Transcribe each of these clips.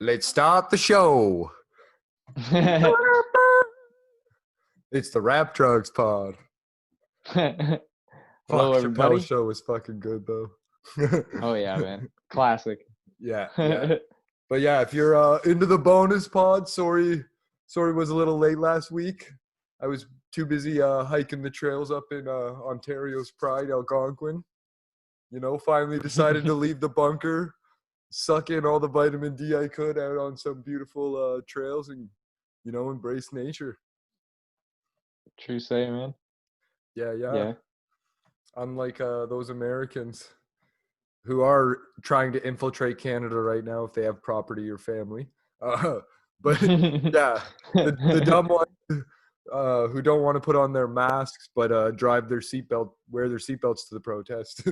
Let's start the show. It's the Rap Drugs Pod. Hello, Fuck, everybody. Chappelle's show was fucking good though. Oh yeah, man, classic. yeah. But yeah, if you're into the bonus pod, sorry was a little late last week. I was too busy hiking the trails up in Ontario's pride, Algonquin. You know, finally decided to leave the bunker, suck in all the vitamin D I could out on some beautiful trails and, you know, embrace nature. True say, man. Yeah. Unlike those Americans who are trying to infiltrate Canada right now if they have property or family. But yeah, the dumb ones who don't want to put on their masks but wear their seatbelts to the protest.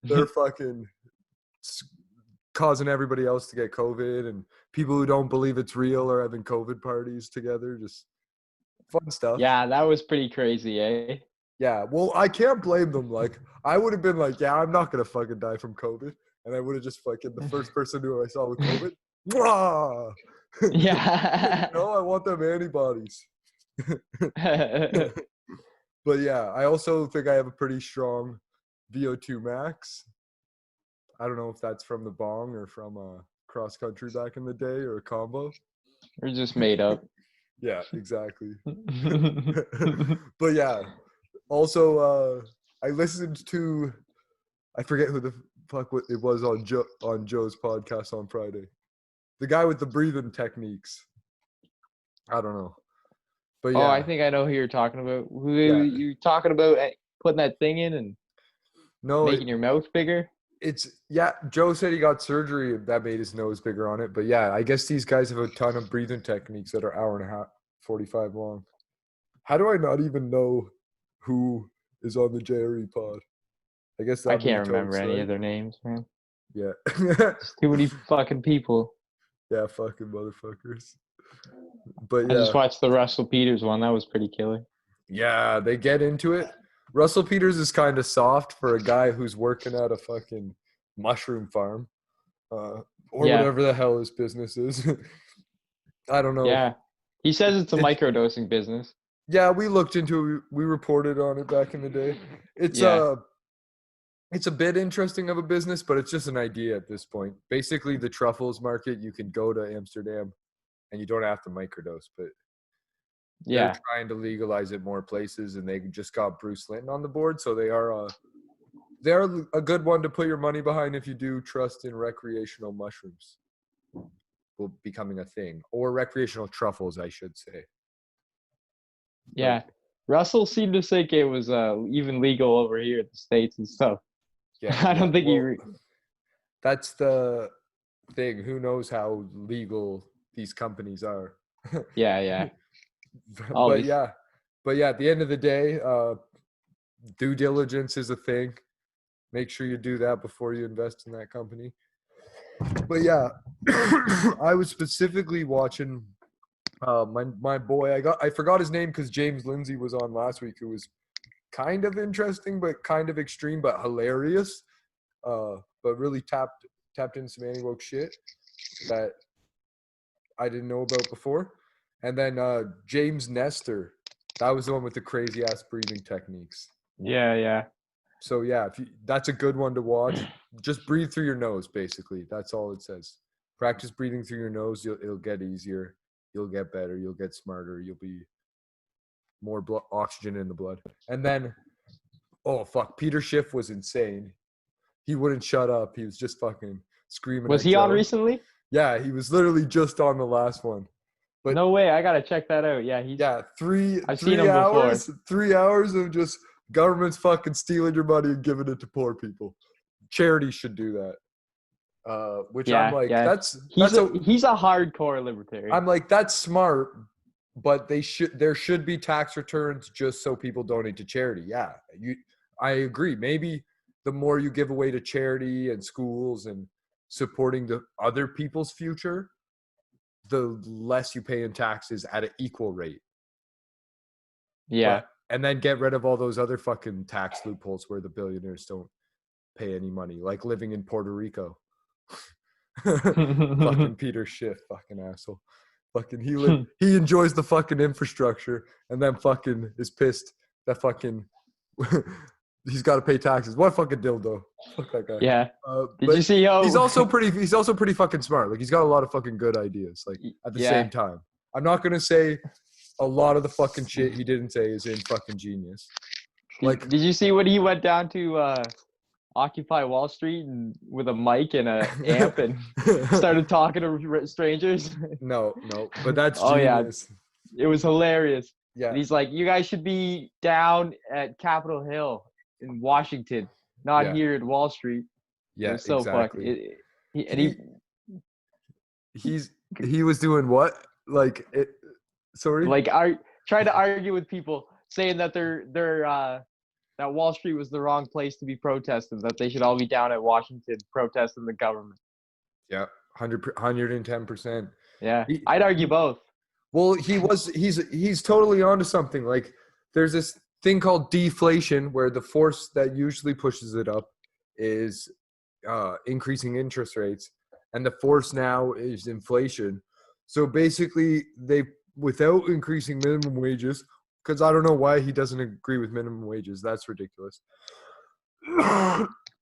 They're fucking causing everybody else to get COVID, and people who don't believe it's real are having COVID parties together. Just fun stuff. Yeah, that was pretty crazy, eh? Yeah, well, I can't blame them. Like, I would have been like, yeah, I'm not gonna fucking die from COVID, and I would have just fucking the first person who I saw with COVID. Mwah! Yeah. No, I want them antibodies. But yeah, I also think I have a pretty strong VO2 max. I don't know if that's from the Bong or from cross country back in the day or a combo. We're just made up. Yeah, exactly. But yeah, also I listened to, I forget who the fuck it was on Joe's podcast on Friday. The guy with the breathing techniques. I don't know. But yeah. Oh, I think I know who you're talking about. Who you're talking about putting that thing in and making your mouth bigger? Joe said he got surgery that made his nose bigger on it. But yeah, I guess these guys have a ton of breathing techniques that are hour and a half, 45 long. How do I not even know who is on the JRE pod? I guess I can't remember any of their names, man. Yeah. It's too many fucking people. Yeah, fucking motherfuckers. But yeah. I just watched the Russell Peters one. That was pretty killer. Yeah, they get into it. Russell Peters is kind of soft for a guy who's working at a fucking mushroom farm. Or whatever the hell his business is. I don't know. Yeah. He says it's a microdosing business. Yeah, we looked into it. We reported on it back in the day. It's a bit interesting of a business, but it's just an idea at this point. Basically, the truffles market, you can go to Amsterdam and you don't have to microdose, but they're trying to legalize it more places, and they just got Bruce Linton on the board, so they're a good one to put your money behind if you do trust in recreational mushrooms becoming a thing, or recreational truffles, I should say. Yeah. Russell seemed to think it was even legal over here in the States and stuff. Yeah, I don't think that's the thing. Who knows how legal these companies are? Yeah. But yeah, at the end of the day, due diligence is a thing. Make sure you do that before you invest in that company. But yeah, I was specifically watching my boy. I forgot his name because James Lindsay was on last week, who was kind of interesting but kind of extreme but hilarious. But really tapped into some anti-woke shit that I didn't know about before. And then James Nestor, that was the one with the crazy ass breathing techniques. Yeah. So yeah, that's a good one to watch. Just breathe through your nose, basically. That's all it says. Practice breathing through your nose. It'll get easier. You'll get better. You'll get smarter. You'll be more oxygen in the blood. And then, oh fuck, Peter Schiff was insane. He wouldn't shut up. He was just fucking screaming. Was he on recently? Yeah, he was literally just on the last one. But no way, I gotta check that out. Yeah, I've seen him hours before. 3 hours of just government's fucking stealing your money and giving it to poor people. Charity should do that. I'm like, he's a hardcore libertarian. I'm like, that's smart, but there should be tax returns just so people donate to charity. Yeah, I agree. Maybe the more you give away to charity and schools and supporting the other people's future, the less you pay in taxes at an equal rate. Yeah. And then get rid of all those other fucking tax loopholes where the billionaires don't pay any money, like living in Puerto Rico. Fucking Peter Schiff, fucking asshole. Fucking he enjoys the fucking infrastructure and then fucking is pissed that fucking he's got to pay taxes. What fucking dildo? Fuck that guy. Yeah. Did you see how he's also pretty fucking smart. Like he's got a lot of fucking good ideas. Like at the same time, I'm not gonna say a lot of the fucking shit he didn't say is in fucking genius. Like, did you see when he went down to Occupy Wall Street and with a mic and a amp and started talking to strangers? No, but that's genius. Yeah, it was hilarious. Yeah, and he's like, you guys should be down at Capitol Hill in Washington, not here at Wall Street. Yeah, it was so exactly. He was doing what? Like it. Sorry. Like trying to argue with people, saying that that Wall Street was the wrong place to be protesting, that they should all be down at Washington protesting the government. Yeah, 110%. Yeah, I'd argue both. Well, he's totally onto something. Like there's this thing called deflation where the force that usually pushes it up is increasing interest rates, and the force now is inflation. So basically without increasing minimum wages, because I don't know why he doesn't agree with minimum wages. That's ridiculous.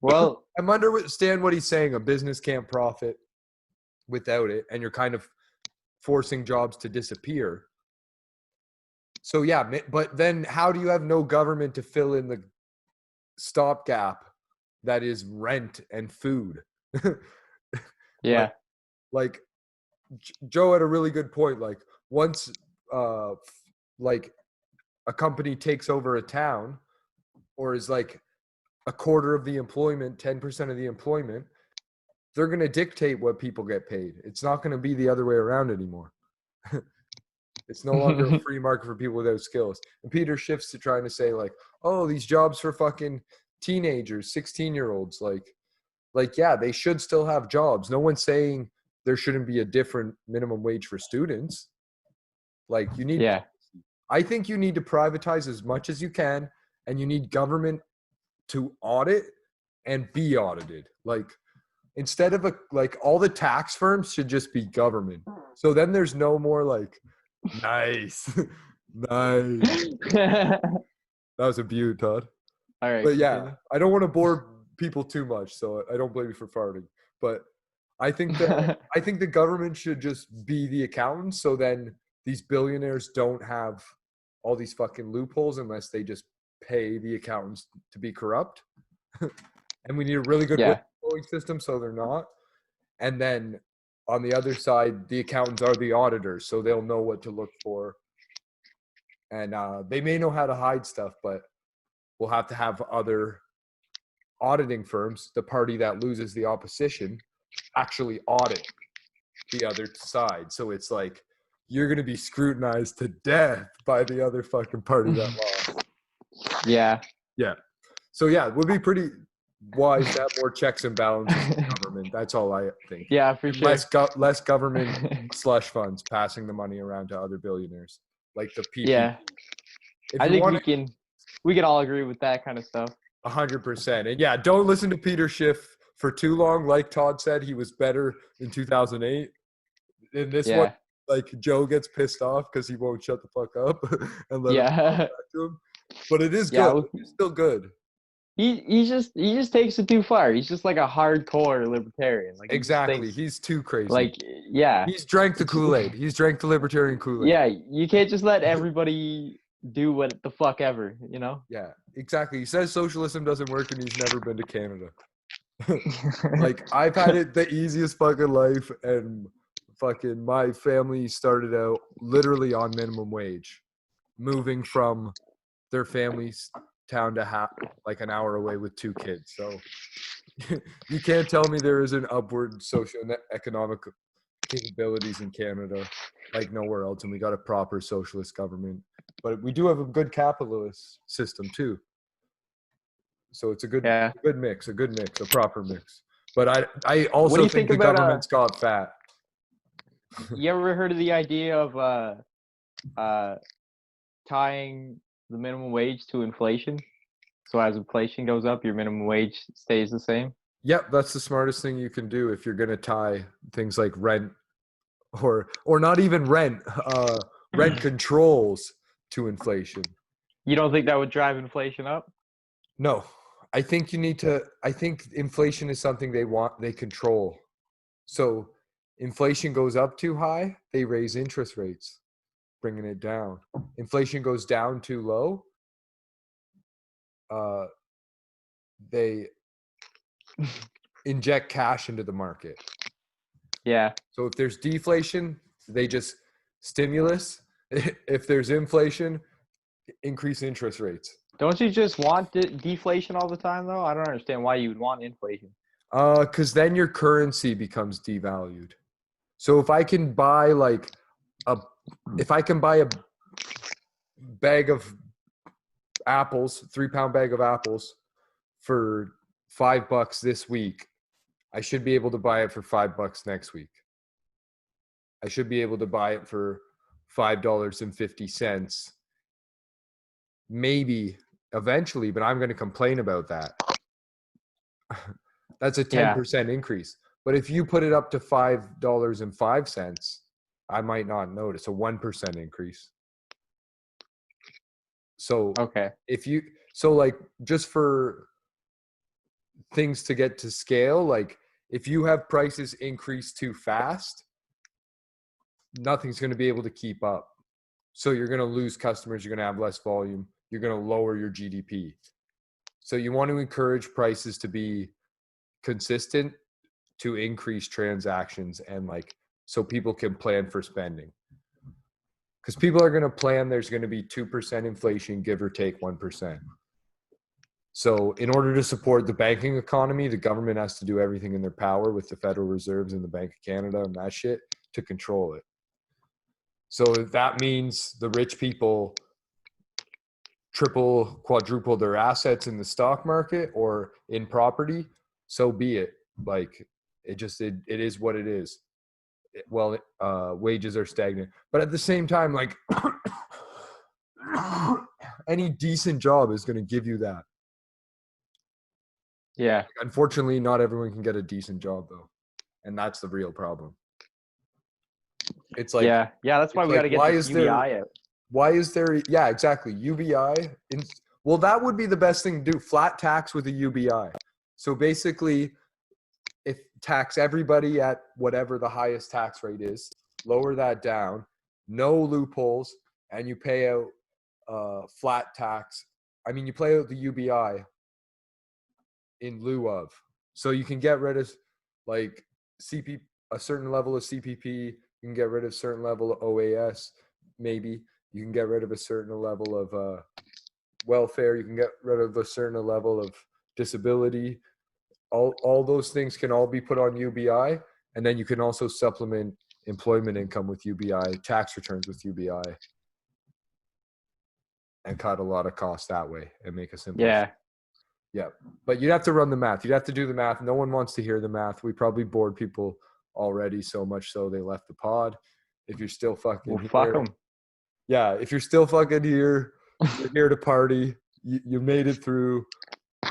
Well, I understand what he's saying. A business can't profit without it, and you're kind of forcing jobs to disappear. So yeah, but then how do you have no government to fill in the stopgap that is rent and food? Yeah. Like Joe had a really good point. Like once like a company takes over a town or is like a quarter of the employment, 10% of the employment, they're going to dictate what people get paid. It's not going to be the other way around anymore. It's no longer a free market for people without skills. And Peter shifts to trying to say like, oh, these jobs for fucking teenagers, 16-year-olds, like, yeah, they should still have jobs. No one's saying there shouldn't be a different minimum wage for students. Like you need, I think you need to privatize as much as you can, and you need government to audit and be audited. Like instead of like all the tax firms should just be government. So then there's no more like, nice. That was a beaut, Todd. All right. But yeah, I don't want to bore people too much, so I don't blame you for farting. But I think the government should just be the accountants, so then these billionaires don't have all these fucking loopholes unless they just pay the accountants to be corrupt. And we need a really good whistleblowing system so they're not. And then on the other side, the accountants are the auditors, so they'll know what to look for. And they may know how to hide stuff, but we'll have to have other auditing firms, the party that loses the opposition, actually audit the other side. So it's like you're going to be scrutinized to death by the other fucking party that lost. Yeah. So yeah, it would be pretty wise to have more checks and balances in government. That's all I think. Yeah, for sure. Less government slush funds passing the money around to other billionaires, like the people. Yeah. I think we can all agree with that kind of stuff. 100%. And yeah, don't listen to Peter Schiff for too long. Like Todd said, he was better in 2008. In this one, like Joe gets pissed off because he won't shut the fuck up and let him talk back to him. But it is good. It's still good. He just takes it too far. He's just like a hardcore libertarian. Like exactly. He's too crazy. Like he's drank the Kool-Aid. He's drank the libertarian Kool-Aid. Yeah, you can't just let everybody do what the fuck ever, you know? Yeah, exactly. He says socialism doesn't work and he's never been to Canada. Like I've had it the easiest fucking life, and fucking my family started out literally on minimum wage, moving from their family's town to like an hour away with 2 kids. So you can't tell me there is an upward socio-economic capabilities in Canada like nowhere else, and we got a proper socialist government. But we do have a good capitalist system too. So it's a good mix, a proper mix. But I also think the government's got fat. You ever heard of the idea of tying the minimum wage to inflation? So as inflation goes up, your minimum wage stays the same? Yep, that's the smartest thing you can do if you're going to tie things like rent or not even rent, rent controls to inflation. You don't think that would drive inflation up? No, I think you need to. I think inflation is something they control. So inflation goes up too high, they raise interest rates, bringing it down. Inflation goes down too low, they inject cash into the market. Yeah. So if there's deflation, they just stimulus. If there's inflation, increase interest rates. Don't you just want deflation all the time, though? I don't understand why you would want inflation. Because then your currency becomes devalued. So if I can buy a bag of apples, 3-pound bag of apples for $5 this week, I should be able to buy it for $5 next week. I should be able to buy it for $5.50, maybe eventually, but I'm going to complain about that. That's a 10% increase. But if you put it up to $5.05, I might not notice a 1% increase. So okay, just for things to get to scale, like if you have prices increase too fast, nothing's going to be able to keep up. So you're going to lose customers. You're going to have less volume. You're going to lower your GDP. So you want to encourage prices to be consistent to increase transactions and so people can plan for spending. Because people are going to plan there's going to be 2% inflation, give or take 1%. So in order to support the banking economy, the government has to do everything in their power with the Federal Reserves and the Bank of Canada and that shit to control it. So if that means the rich people triple, quadruple their assets in the stock market or in property, so be it. It is what it is. Wages are stagnant. But at the same time, any decent job is going to give you that. Yeah. Unfortunately, not everyone can get a decent job though. And that's the real problem. It's yeah, that's why we got to get this UBI out. Why is there? Yeah, exactly. UBI. Well, that would be the best thing to do. Flat tax with a UBI. So basically, if tax everybody at whatever the highest tax rate is, lower that down, no loopholes, and you pay out flat tax. I mean, you pay out the UBI in lieu of. So you can get rid of a certain level of CPP. You can get rid of a certain level of OAS, maybe. You can get rid of a certain level of welfare. You can get rid of a certain level of disability. All those things can all be put on UBI, and then you can also supplement employment income with UBI, tax returns with UBI, and cut a lot of costs that way and make a simple. Yeah, but you'd have to run the math. You'd have to do the math. No one wants to hear the math. We probably bored people already so much so they left the pod. If you're still fucking here, fuck them. Yeah, if you're still fucking here, you're here to party. You made it through.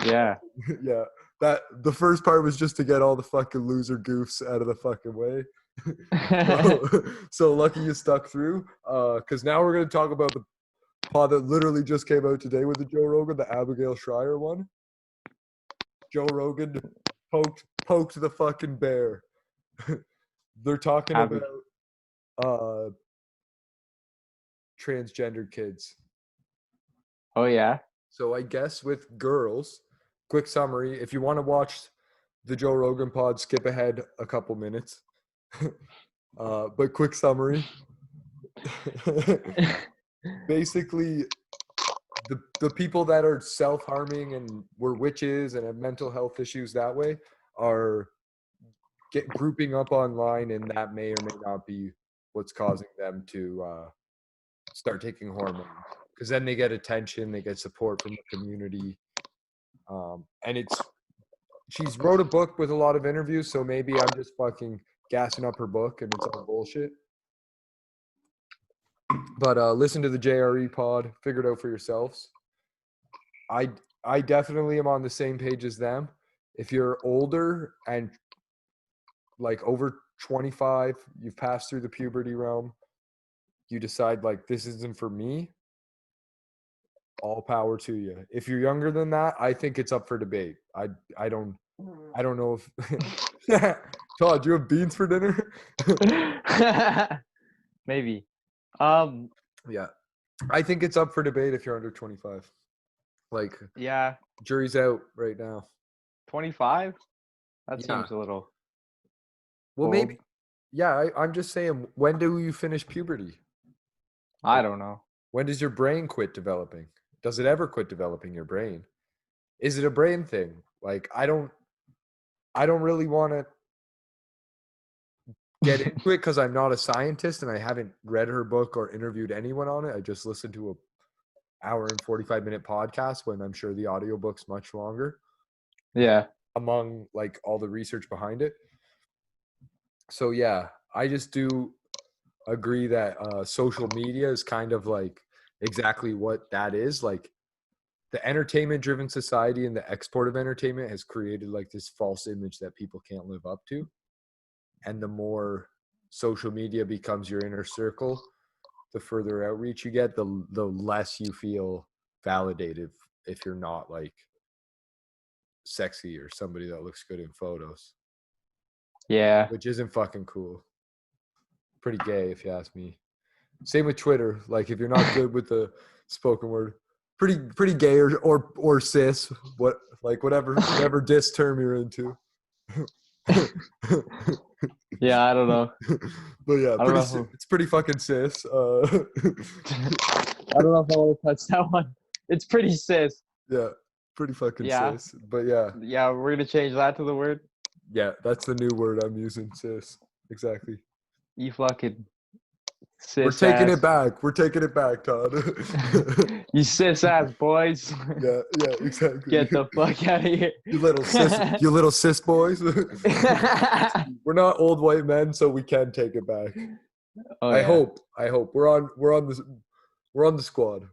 Yeah. Yeah. That the first part was just to get all the fucking loser goofs out of the fucking way. So lucky you stuck through. Because now we're gonna talk about the pod that literally just came out today with the Joe Rogan, the Abigail Shrier one. Joe Rogan poked the fucking bear. They're talking about transgender kids. Oh yeah. So I guess with girls, quick summary, if you want to watch the Joe Rogan pod, skip ahead a couple minutes. But quick summary. Basically, the people that are self-harming and were witches and have mental health issues that way are grouping up online, and that may or may not be what's causing them to start taking hormones. Because then they get attention, they get support from the community. And she's wrote a book with a lot of interviews, so maybe I'm just fucking gassing up her book and it's all bullshit. But listen to the JRE pod, figure it out for yourselves. I definitely am on the same page as them. if you're older and like over 25, you've passed through the puberty realm, you decide like this isn't for me, all power to you. If you're younger than that, I think it's up for debate. I don't know if Todd, do you have beans for dinner? Maybe. Yeah. I think it's up for debate if you're under 25. Like, yeah. Jury's out right now. 25? That seems a little. Well, old. maybe. Yeah, I'm just saying, when do you finish puberty? Like, I don't know. When does your brain quit developing? Does it ever quit developing your brain? Is it a brain thing? Like, I don't really want to get into it because I'm not a scientist and I haven't read her book or interviewed anyone on it. I just listened to a hour and 45-minute podcast when I'm sure the audiobook's much longer. Yeah. Among like all the research behind it. So yeah, I just do agree that social media is kind of like exactly what that is. Like the entertainment driven society and the export of entertainment has created like this false image that people can't live up to. And the more social media becomes your inner circle, the further outreach you get, the less you feel validated if you're not like sexy or somebody that looks good in photos. Yeah. Which isn't fucking cool. Pretty gay if you ask me. Same with Twitter. Like if you're not good with the spoken word, pretty gay or cis, whatever diss term you're into. Yeah, I don't know. But yeah, it's pretty fucking cis. I don't know if I want to touch that one. It's pretty cis. Yeah, pretty fucking cis. But yeah. Yeah, we're gonna change that to the word. Yeah, that's the new word I'm using, cis. Exactly. You fucking cis. We're taking it back. We're taking it back, Todd. You cis ass boys. Yeah, exactly. Get the fuck out of here. You little cis boys. We're not old white men, so we can take it back. Oh, I hope. We're on the squad.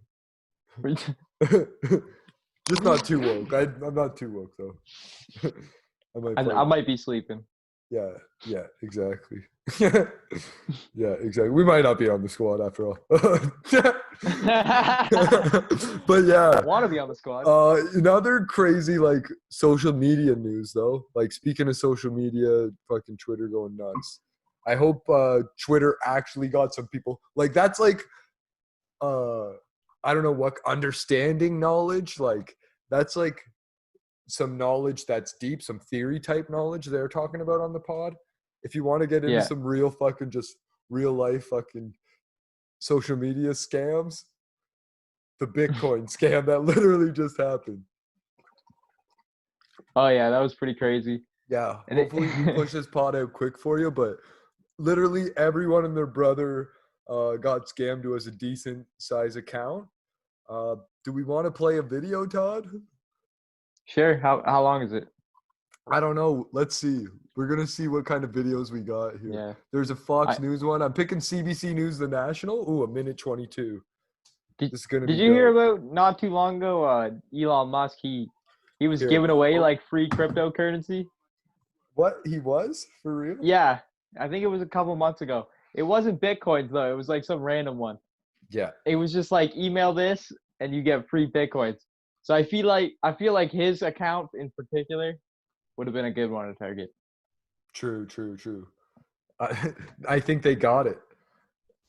Just not too woke. I'm not too woke though. I might be sleeping. Yeah, exactly. Yeah, exactly. We might not be on the squad after all. But yeah. I want to be on the squad. Another crazy like social media news though. Like speaking of social media, fucking Twitter going nuts. I hope Twitter actually got some people. Like that's like I don't know what understanding knowledge. Like that's like some knowledge that's deep, some theory type knowledge they're talking about on the pod. If you want to get into some real fucking just real life fucking social media scams, the Bitcoin scam that literally just happened. Oh yeah, that was pretty crazy. Yeah, and hopefully we push this pod out quick for you, but literally everyone and their brother got scammed who has a decent size account. Do we want to play a video, Todd? Sure. How long is it? I don't know. Let's see. We're going to see what kind of videos we got here. Yeah. There's a Fox News one. I'm picking CBC News The National. Ooh, 1:22. Did you hear about not too long ago, Elon Musk, he was giving away like free cryptocurrency? What? He was? For real? Yeah. I think it was a couple months ago. It wasn't Bitcoins though. It was like some random one. Yeah. It was just like email this and you get free Bitcoins. So I feel like his account in particular would have been a good one to target. True. I think they got it.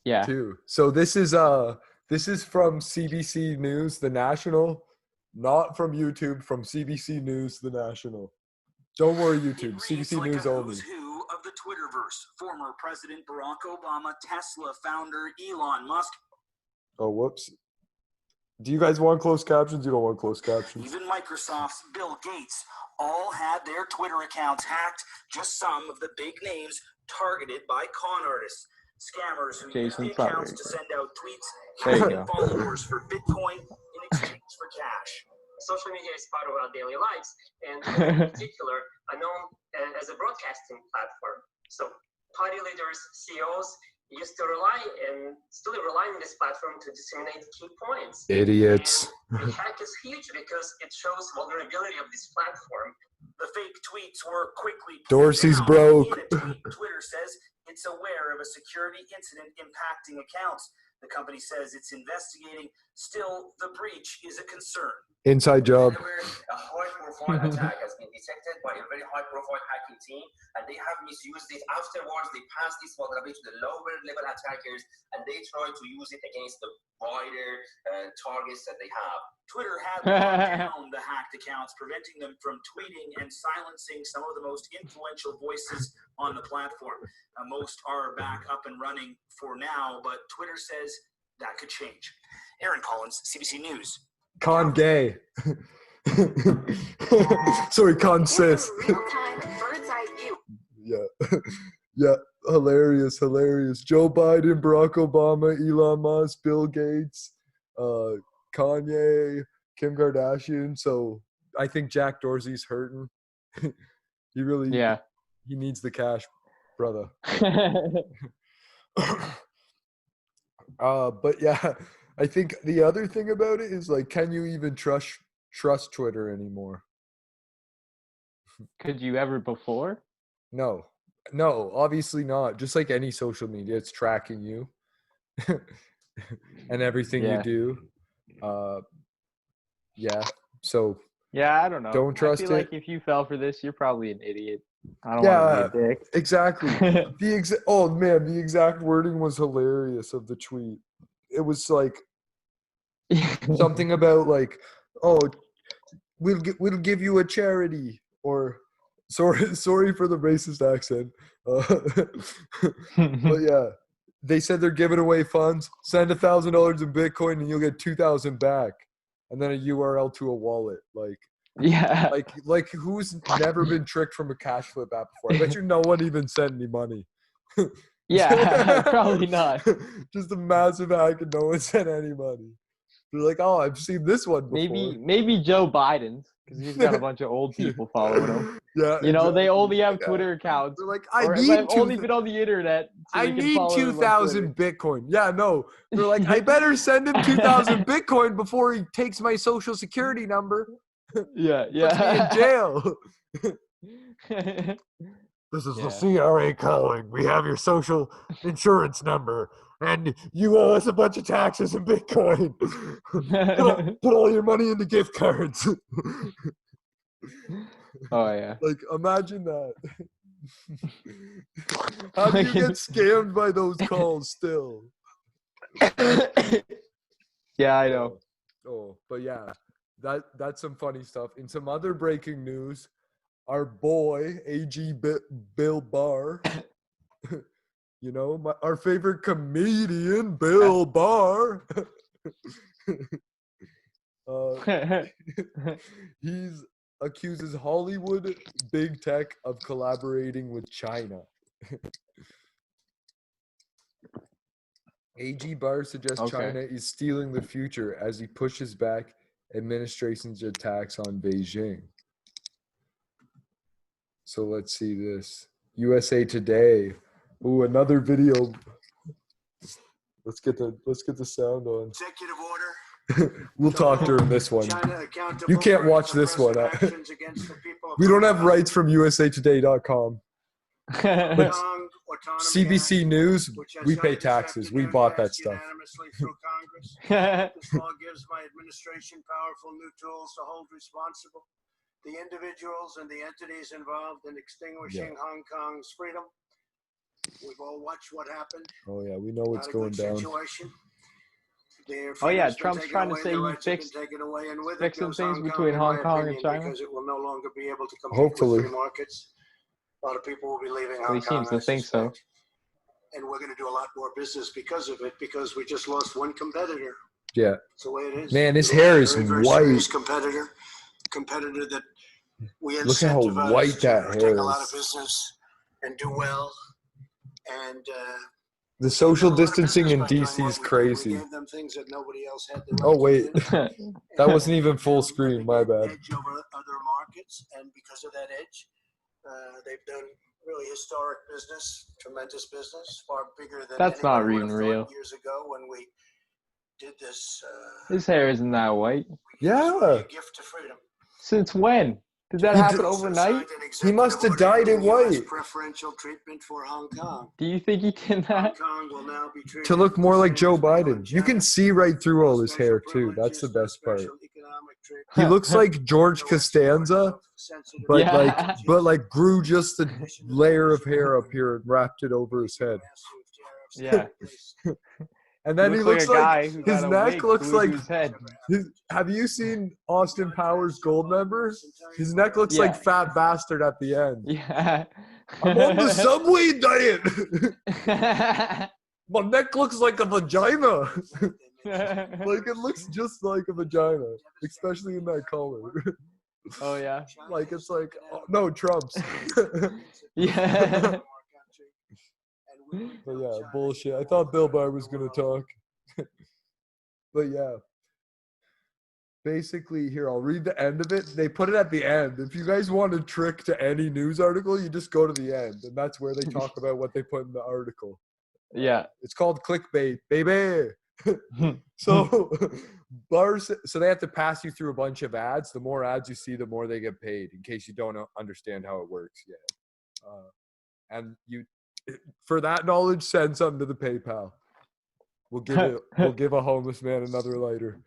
Yeah. Too. So this is from CBC News The National, not from YouTube, from CBC News The National. Don't worry, YouTube. CBC News only. Who of the Twitterverse, former President Barack Obama, Tesla founder Elon Musk. Oh, whoops. Do you guys want closed captions? You don't want closed captions. Even Microsoft's Bill Gates all had their Twitter accounts hacked. Just some of the big names targeted by con artists. Scammers who use the accounts to send out tweets asking followers for Bitcoin in exchange for cash. Social media is part of our daily lives, and in particular, are known as a broadcasting platform. So party leaders, CEOs used to rely and still rely on this platform to disseminate key points. Idiots. And the hack is huge because it shows vulnerability of this platform. The fake tweets were quickly pulled Dorsey's down. broke. In a tweet, Twitter says it's aware of a security incident impacting accounts. The company says it's investigating. Still, the breach is a concern. Inside job. A high-profile attack has been detected by a very high-profile hacking team, and they have misused it. Afterwards, they passed this vulnerability to the lower-level attackers, and they try to use it against the wider targets that they have. Twitter had locked down the hacked accounts, preventing them from tweeting and silencing some of the most influential voices on the platform. Most are back up and running for now, but Twitter says that could change. Aaron Collins, CBC News. Con gay. Sorry, con cis. Yeah. Yeah. Hilarious. Joe Biden, Barack Obama, Elon Musk, Bill Gates, Kanye, Kim Kardashian. So I think Jack Dorsey's hurting. He really, he needs the cash, brother. But yeah, I think the other thing about it is like, can you even trust Twitter anymore? Could you ever before? No, obviously not. Just like any social media, it's tracking you and everything you do. Yeah. So yeah, I don't know. Don't trust I feel it. like if you fell for this, you're probably an idiot. I don't want to be a dick. Exactly. Oh man, the exact wording was hilarious of the tweet. It was like something about like, oh, we'll give you a charity, or sorry for the racist accent. But yeah, they said they're giving away funds. Send $1,000 in Bitcoin and you'll get 2,000 back, and then a URL to a wallet. Like, yeah, like who's never been tricked from a cash flip app before? I bet you no one even sent any money. yeah, probably not. Just a massive hack and no one sent any money. They're like, oh, I've seen this one before. Maybe Joe Biden's, because he's got a bunch of old people following him. Yeah, you know, they only have Twitter accounts. They're like, I've only been on the internet. So I need 2,000 Bitcoin. Yeah, no. They're like, I better send him 2,000 Bitcoin before he takes my social security number. Yeah. Puts me in jail. This is the CRA calling. We have your social insurance number, and you owe us a bunch of taxes in Bitcoin. Put all your money into gift cards. Oh yeah. Like, imagine that. How do you get scammed by those calls still? Yeah, I know. Oh, but yeah, that's some funny stuff. In some other breaking news, our boy AG Bill Barr, you know, our favorite comedian Bill Barr. He's accuses Hollywood big tech of collaborating with China. AG Barr suggests China is stealing the future as he pushes back administration's attacks on Beijing. So let's see this. USA Today. Ooh, another video. Let's get the sound on. Executive order. We'll talk during this one. You can't watch this one. We don't have rights from usatoday.com. But CBC News, we pay taxes. We bought that stuff. This law gives my administration powerful new tools to hold responsible the individuals and the entities involved in extinguishing Hong Kong's freedom. We've all watched what happened. Oh yeah, we know what's going down. Oh yeah, Trump's trying to say he fixed fixing things between Hong Kong and China. Because it will no longer be able to compete Hopefully. with free markets. A lot of people will be leaving Well, Hong he Kong. seems to think so. And we're going to do a lot more business because of it, because we just lost one competitor. Yeah. That's the way it is. Man, his hair is very white. serious competitor that we incentivize. Look at how white that hair take a lot of is. business and do well. And The social distancing in DC is crazy. We gave them things that nobody else had the right Oh wait, to do. that wasn't even full screen. My bad. Edge over other markets, and because of that edge, they've done really historic business, tremendous business, far bigger than That's not anyone even would have real. thought years ago when we did this. His hair isn't that white. Yeah. A gift to freedom. Since when? Did that happen overnight? He must have dyed it white. Preferential treatment for Hong Kong. Do you think he did that? Hong Kong will now be treated To look more like Joe Biden. You can China. see right through all his hair too. That's the best part. He looks like George Costanza, but Yeah. like grew just a layer of hair up here and wrapped it over his head. Yeah. And then he looks a guy like who his got a neck wig looks glued to like his head. have you seen Austin Powers Goldmember? His neck looks like Fat Bastard at the end. Yeah. I'm on the Subway diet. My neck looks like a vagina. Like it looks just like a vagina, especially in that color. Oh yeah. Like it's like no Trump's. Yeah. But yeah, bullshit. I thought Bill Barr was gonna talk. But yeah. Basically, here, I'll read the end of it. They put it at the end. If you guys want a trick to any news article, you just go to the end. And that's where they talk about what they put in the article. Yeah. It's called clickbait, baby. So so they have to pass you through a bunch of ads. The more ads you see, the more they get paid, in case you don't understand how it works yet. And you, for that knowledge, send something to the PayPal. We'll give a homeless man another lighter.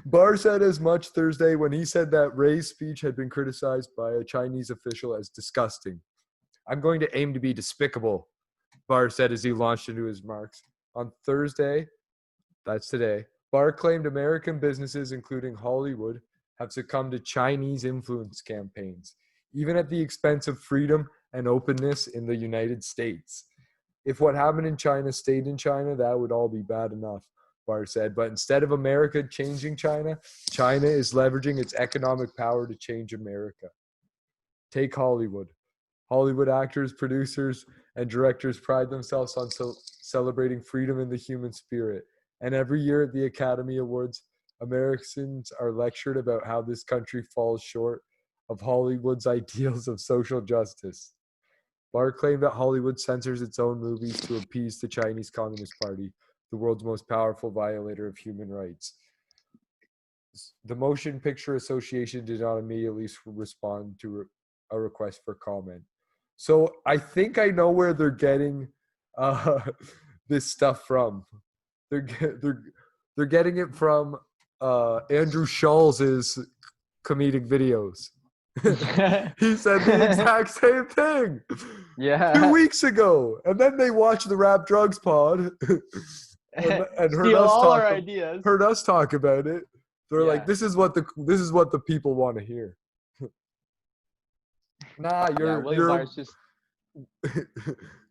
Barr said as much Thursday when he said that Ray's speech had been criticized by a Chinese official as disgusting. I'm going to aim to be despicable, Barr said as he launched into his remarks. On Thursday, that's today, Barr claimed American businesses, including Hollywood, have succumbed to Chinese influence campaigns, even at the expense of freedom and openness in the United States. If what happened in China stayed in China, that would all be bad enough, Barr said. But instead of America changing China, China is leveraging its economic power to change America. Take Hollywood. Hollywood actors, producers, and directors pride themselves on celebrating freedom in the human spirit. And every year at the Academy Awards, Americans are lectured about how this country falls short of Hollywood's ideals of social justice. Barr claimed that Hollywood censors its own movies to appease the Chinese Communist Party, the world's most powerful violator of human rights. The Motion Picture Association did not immediately respond to a request for comment. So I think I know where they're getting this stuff from. They're getting it from Andrew Schulz's comedic videos. He said the exact same thing. Yeah. 2 weeks ago, and then they watched the Rap Drugs Pod and heard us talk about it. They're like, "This is what the people want to hear." Nah, you're just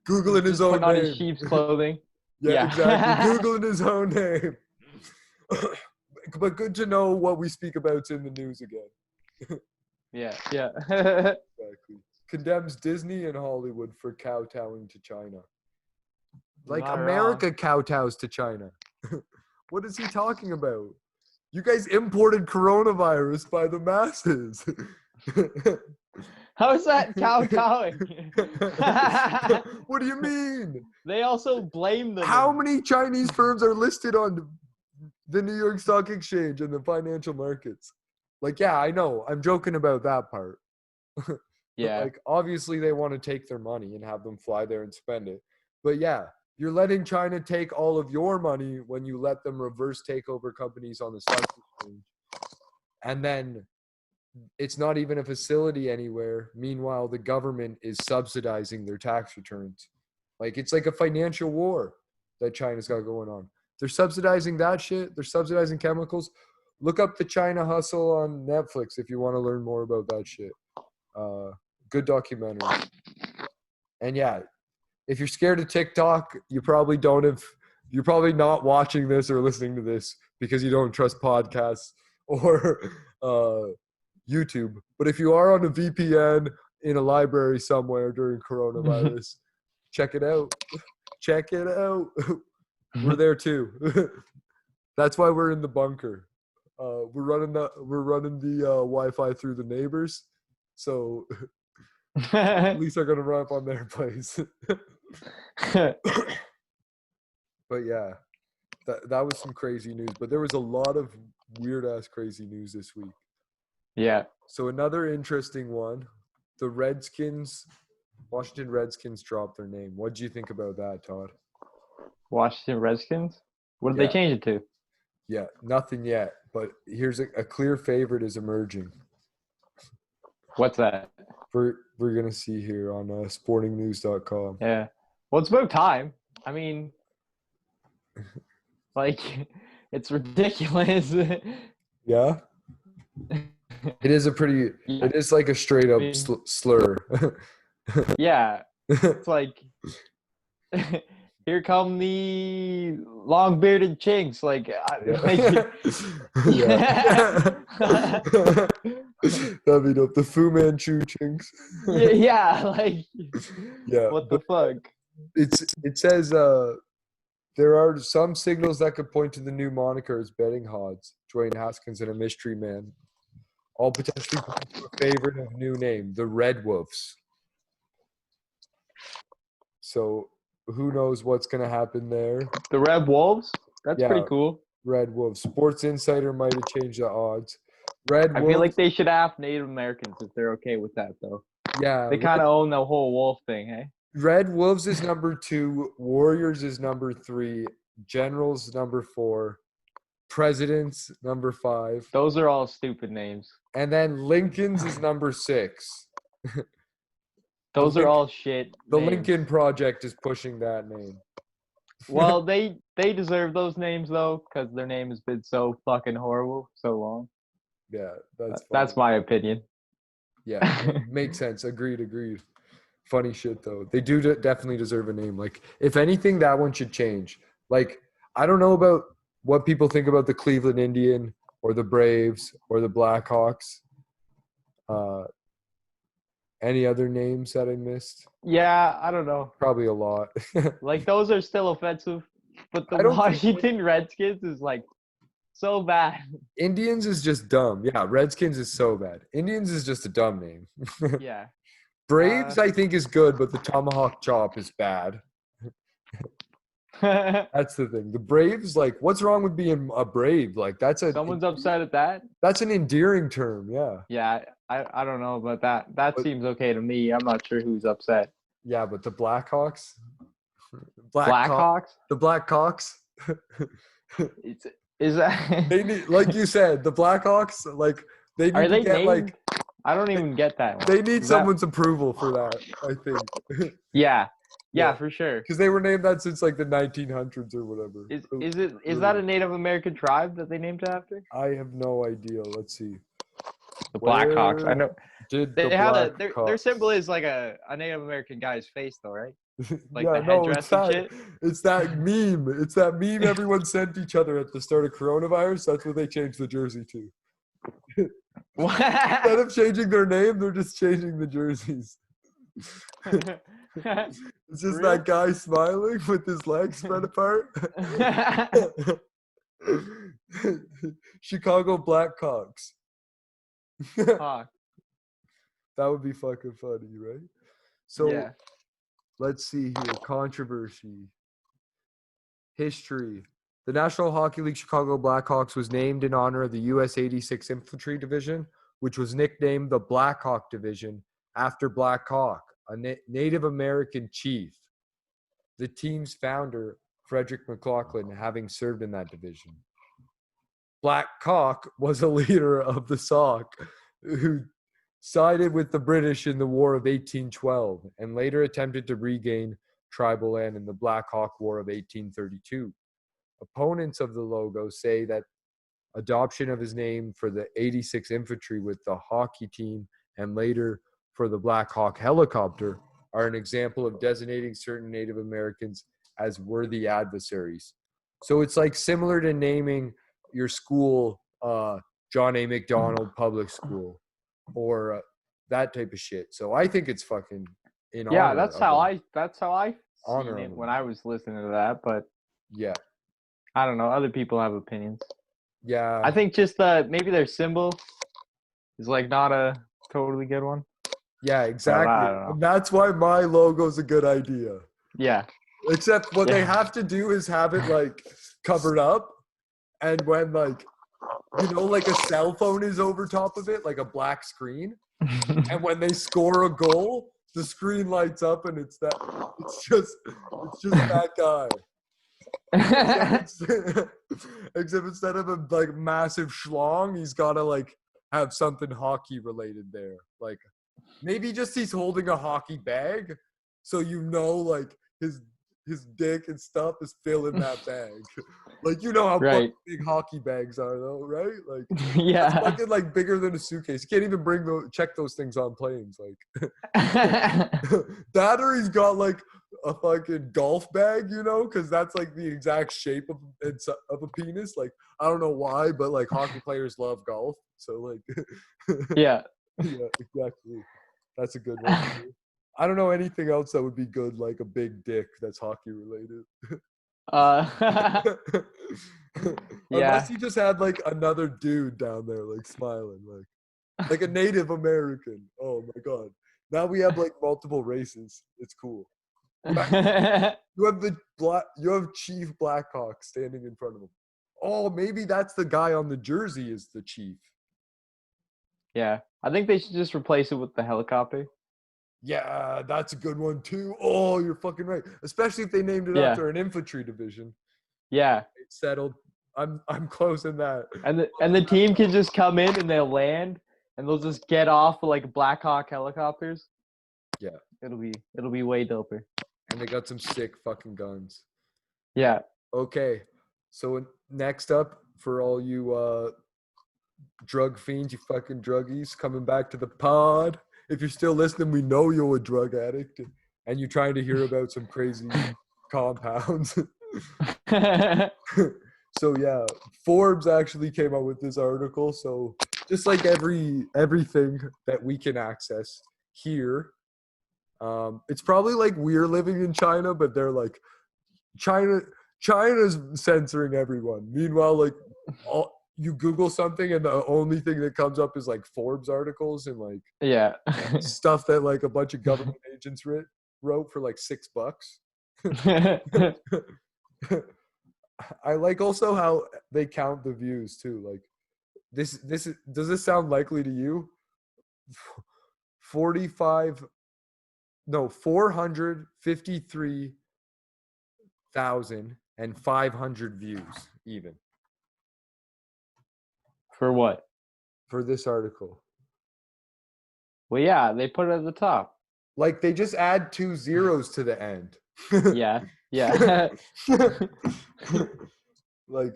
googling his own name. On his sheep's clothing. Yeah, exactly. Googling his own name. But good to know what we speak about's in the news again. Yeah. Exactly. Condemns Disney and Hollywood for kowtowing to China. Like America kowtows to China. What is he talking about? You guys imported coronavirus by the masses. How is that kowtowing? What do you mean? They also blame them. How many Chinese firms are listed on the New York Stock Exchange and the financial markets? Like, yeah, I know. I'm joking about that part. Yeah. Like, obviously they want to take their money and have them fly there and spend it. But yeah, you're letting China take all of your money when you let them reverse take over companies on the stock exchange. And then it's not even a facility anywhere. Meanwhile, the government is subsidizing their tax returns. Like, it's like a financial war that China's got going on. They're subsidizing that shit. They're subsidizing chemicals. Look up the China Hustle on Netflix if you want to learn more about that shit. Good documentary. And yeah, if you're scared of TikTok, you're probably not watching this or listening to this because you don't trust podcasts or YouTube. But if you are on a VPN in a library somewhere during coronavirus, check it out. Check it out. We're there too. That's why we're in the bunker. We're running the Wi-Fi through the neighbors, so at least are gonna run up on their place. But yeah, that was some crazy news. But there was a lot of weird ass crazy news this week. Yeah. So another interesting one, the Washington Redskins dropped their name. What do you think about that, Todd? Washington Redskins? What did they change it to? Yeah, nothing yet. But here's a clear favorite is emerging. What's that? We're going to see here on sportingnews.com. Yeah. Well, it's about time. I mean, like, it's ridiculous. Yeah? It is it is like a straight up slur. Yeah. It's like, here come the long bearded chinks. Like, That'd be dope. The Fu Manchu chinks. Yeah, like, yeah. What the fuck? It says there are some signals that could point to the new monikers betting odds. Dwayne Haskins and a mystery man. All potentially point to a favorite of new name, the Red Wolves. So who knows what's going to happen there? The Red Wolves? That's pretty cool. Red Wolves. Sports Insider might have changed the odds. I feel like they should have Native Americans if they're okay with that, though. Yeah. They kind of own the whole wolf thing, hey? Red Wolves is number 2. Warriors is number 3. Generals number 4. Presidents number 5. Those are all stupid names. And then Lincoln's is number 6. Those are all shit. The names. Lincoln Project is pushing that name. Well, they deserve those names though, because their name has been so fucking horrible so long. Yeah, that's my opinion. Yeah, makes sense. Agreed. Funny shit though. They do definitely deserve a name. Like, if anything, that one should change. Like, I don't know about what people think about the Cleveland Indian or the Braves or the Blackhawks. Any other names that I missed? Yeah, I don't know. Probably a lot. Like, those are still offensive, but the Washington Redskins is like so bad. Indians is just dumb. Yeah, Redskins is so bad. Indians is just a dumb name. Yeah. Braves, I think, is good, but the tomahawk chop is bad. That's the thing. The Braves, like, what's wrong with being a Brave? Like, someone's upset at that. That's an endearing term. Yeah. Yeah, I don't know about that. That seems okay to me. I'm not sure who's upset. Yeah, but the Blackhawks. Blackhawks. The Blackhawks. Is that? They need, like you said, the Blackhawks. Like, they need to get named? I don't even get that one. They need someone's approval for that, I think. Yeah, for sure. Because they were named that since like the 1900s or whatever. Is that a Native American tribe that they named it after? I have no idea. Let's see. The Blackhawks. I know. Their symbol is like a Native American guy's face, though, right? Like the headdress and shit. It's that meme. It's that meme everyone sent each other at the start of coronavirus. That's what they changed the jersey to. Instead of changing their name, they're just changing the jerseys. It's just that guy smiling with his legs spread apart. Chicago Blackhawks. That would be fucking funny, right? So let's see here. Controversy. History. The National Hockey League Chicago Blackhawks was named in honor of the U.S. 86 Infantry Division, which was nicknamed the Black Hawk Division after Black Hawk, a Native American chief. The team's founder, Frederick McLaughlin, having served in that division. Black Hawk was a leader of the Sauk who sided with the British in the War of 1812 and later attempted to regain tribal land in the Black Hawk War of 1832. Opponents of the logo say that adoption of his name for the 86 Infantry with the hockey team and later for the Black Hawk helicopter are an example of designating certain Native Americans as worthy adversaries. So it's like similar to naming your school John A. McDonald Public School or that type of shit. So I think it's fucking in honor. Yeah, that's how I honor seen it when I was listening to that, but yeah. I don't know. Other people have opinions. Yeah. I think just maybe their symbol is like not a totally good one. Yeah, exactly. That's why my logo's a good idea. Yeah. Except what they have to do is have it like covered up, and when like like a cell phone is over top of it, like a black screen. And when they score a goal, the screen lights up, and it's just that guy. Except instead of a like massive schlong, he's gotta like have something hockey related there. Like maybe just he's holding a hockey bag, so like his dick and stuff is filling that bag. Like how Right. big hockey bags are though, right? Like Yeah. it's fucking like bigger than a suitcase. You can't even check those things on planes. Like that, or he's got like a fucking golf bag, because that's like the exact shape of a penis. Like I don't know why, but like hockey players love golf, so like Yeah. yeah, exactly. That's a good one. I don't know anything else that would be good, like a big dick that's hockey related. Yeah. Unless you just had like another dude down there like smiling, like a Native American. Oh my god. Now we have like multiple races. It's cool. You have Chief Blackhawk standing in front of him. Oh, maybe that's the guy on the jersey is the chief. Yeah. I think they should just replace it with the helicopter. Yeah, that's a good one too. Oh, you're fucking right. Especially if they named it after an infantry division. Yeah. It's settled. I'm closing that. And the team can just come in and they'll land and they'll just get off with like Black Hawk helicopters. Yeah. It'll be way doper. And they got some sick fucking guns. Yeah. Okay. So next up for all you drug fiends, you fucking druggies coming back to the pod. If you're still listening, we know you're a drug addict and you're trying to hear about some crazy compounds. So yeah, Forbes actually came out with this article. So just like everything that we can access here, it's probably like we're living in China, but they're like China's censoring everyone. Meanwhile, like you Google something and the only thing that comes up is like Forbes articles and like stuff that like a bunch of government agents wrote for like $6. I like also how they count the views too. Like does this sound likely to you? 453,500 views even. For what? For this article. Well, yeah, they put it at the top. Like they just add 2 zeros to the end. Yeah. Yeah. Like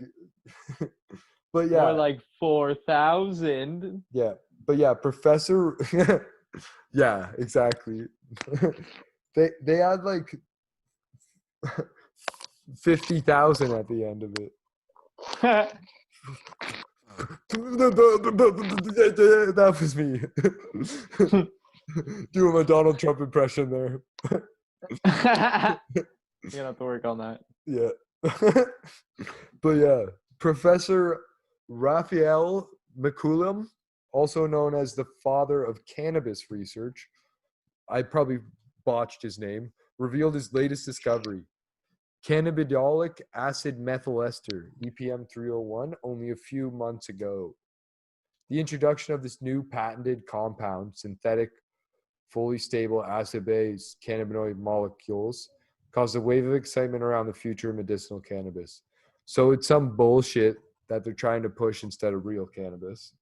but yeah. Or like 4,000. Yeah. But yeah, Professor yeah, exactly. They add like 50,000 at the end of it. That was me. Doing a Donald Trump impression there. You're gonna have to work on that. Yeah. But yeah, Professor Raphael McCullum, also known as the father of cannabis research, I probably botched his name, revealed his latest discovery. Cannabidiolic acid methyl ester, EPM 301, only a few months ago. The introduction of this new patented compound, synthetic, fully stable acid-based cannabinoid molecules, caused a wave of excitement around the future of medicinal cannabis. So it's some bullshit that they're trying to push instead of real cannabis.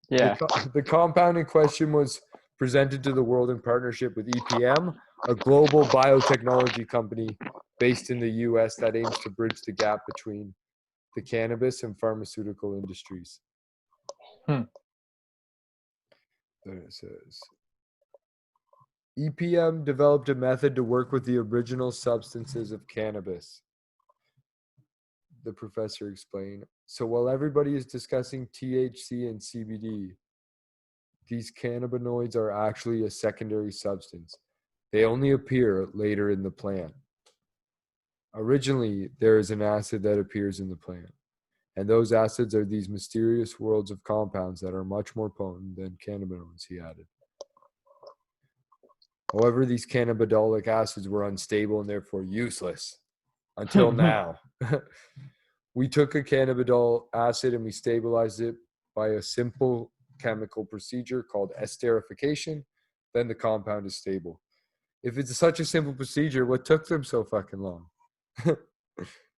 Yeah. The compound in question was presented to the world in partnership with EPM, a global biotechnology company based in the US that aims to bridge the gap between the cannabis and pharmaceutical industries. There it says. EPM developed a method to work with the original substances of cannabis, the professor explained. So while everybody is discussing THC and CBD, these cannabinoids are actually a secondary substance. They only appear later in the plant. Originally, there is an acid that appears in the plant, and those acids are these mysterious worlds of compounds that are much more potent than cannabinoids, he added. However, these cannabidolic acids were unstable and therefore useless until now. We took a cannabidiol acid and we stabilized it by a simple chemical procedure called esterification. Then the compound is stable. If it's such a simple procedure, what took them so fucking long?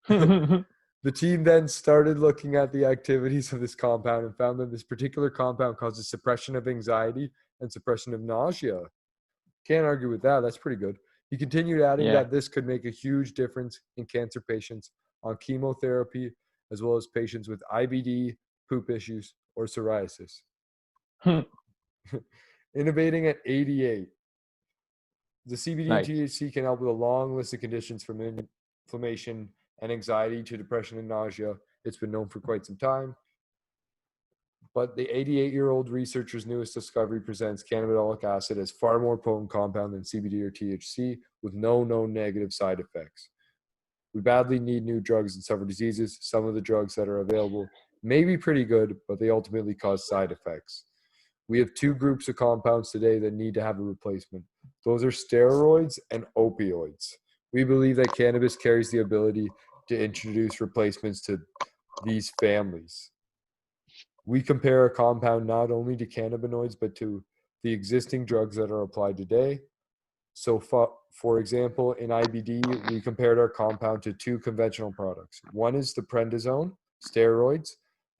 The team then started looking at the activities of this compound and found that this particular compound causes suppression of anxiety and suppression of nausea. Can't argue with that. That's pretty good. He continued adding that this could make a huge difference in cancer patients on chemotherapy, as well as patients with IBD, poop issues, or psoriasis. Innovating at 88. The CBD and THC can help with a long list of conditions from inflammation and anxiety to depression and nausea. It's been known for quite some time. But the 88-year-old researcher's newest discovery presents cannabidolic acid as far more potent compound than CBD or THC with no known negative side effects. We badly need new drugs in several diseases. Some of the drugs that are available may be pretty good, but they ultimately cause side effects. We have two groups of compounds today that need to have a replacement. Those are steroids and opioids. We believe that cannabis carries the ability to introduce replacements to these families. We compare a compound not only to cannabinoids, but to the existing drugs that are applied today. So, for example, in IBD, we compared our compound to two conventional products. One is the prednisone, steroids,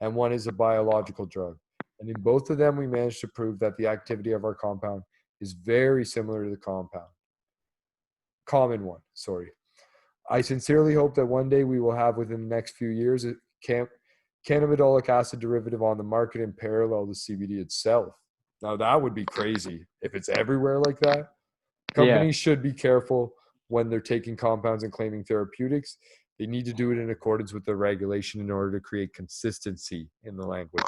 and one is a biological drug. And in both of them, we managed to prove that the activity of our compound is very similar to the common one. I sincerely hope that one day we will have within the next few years a cannabidolic acid derivative on the market in parallel to CBD itself. Now that would be crazy if it's everywhere like that. Companies should be careful when they're taking compounds and claiming therapeutics. They need to do it in accordance with the regulation in order to create consistency in the language.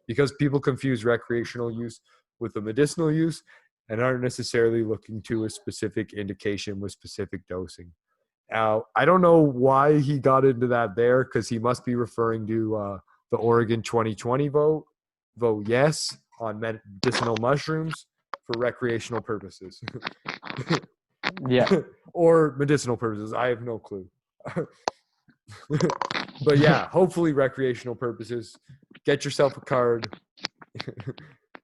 Because people confuse recreational use with the medicinal use and aren't necessarily looking to a specific indication with specific dosing. Now, I don't know why he got into that there, because he must be referring to the Oregon 2020 vote yes on medicinal mushrooms for recreational purposes. Or medicinal purposes. I have no clue. But yeah, hopefully recreational purposes. Get yourself a card.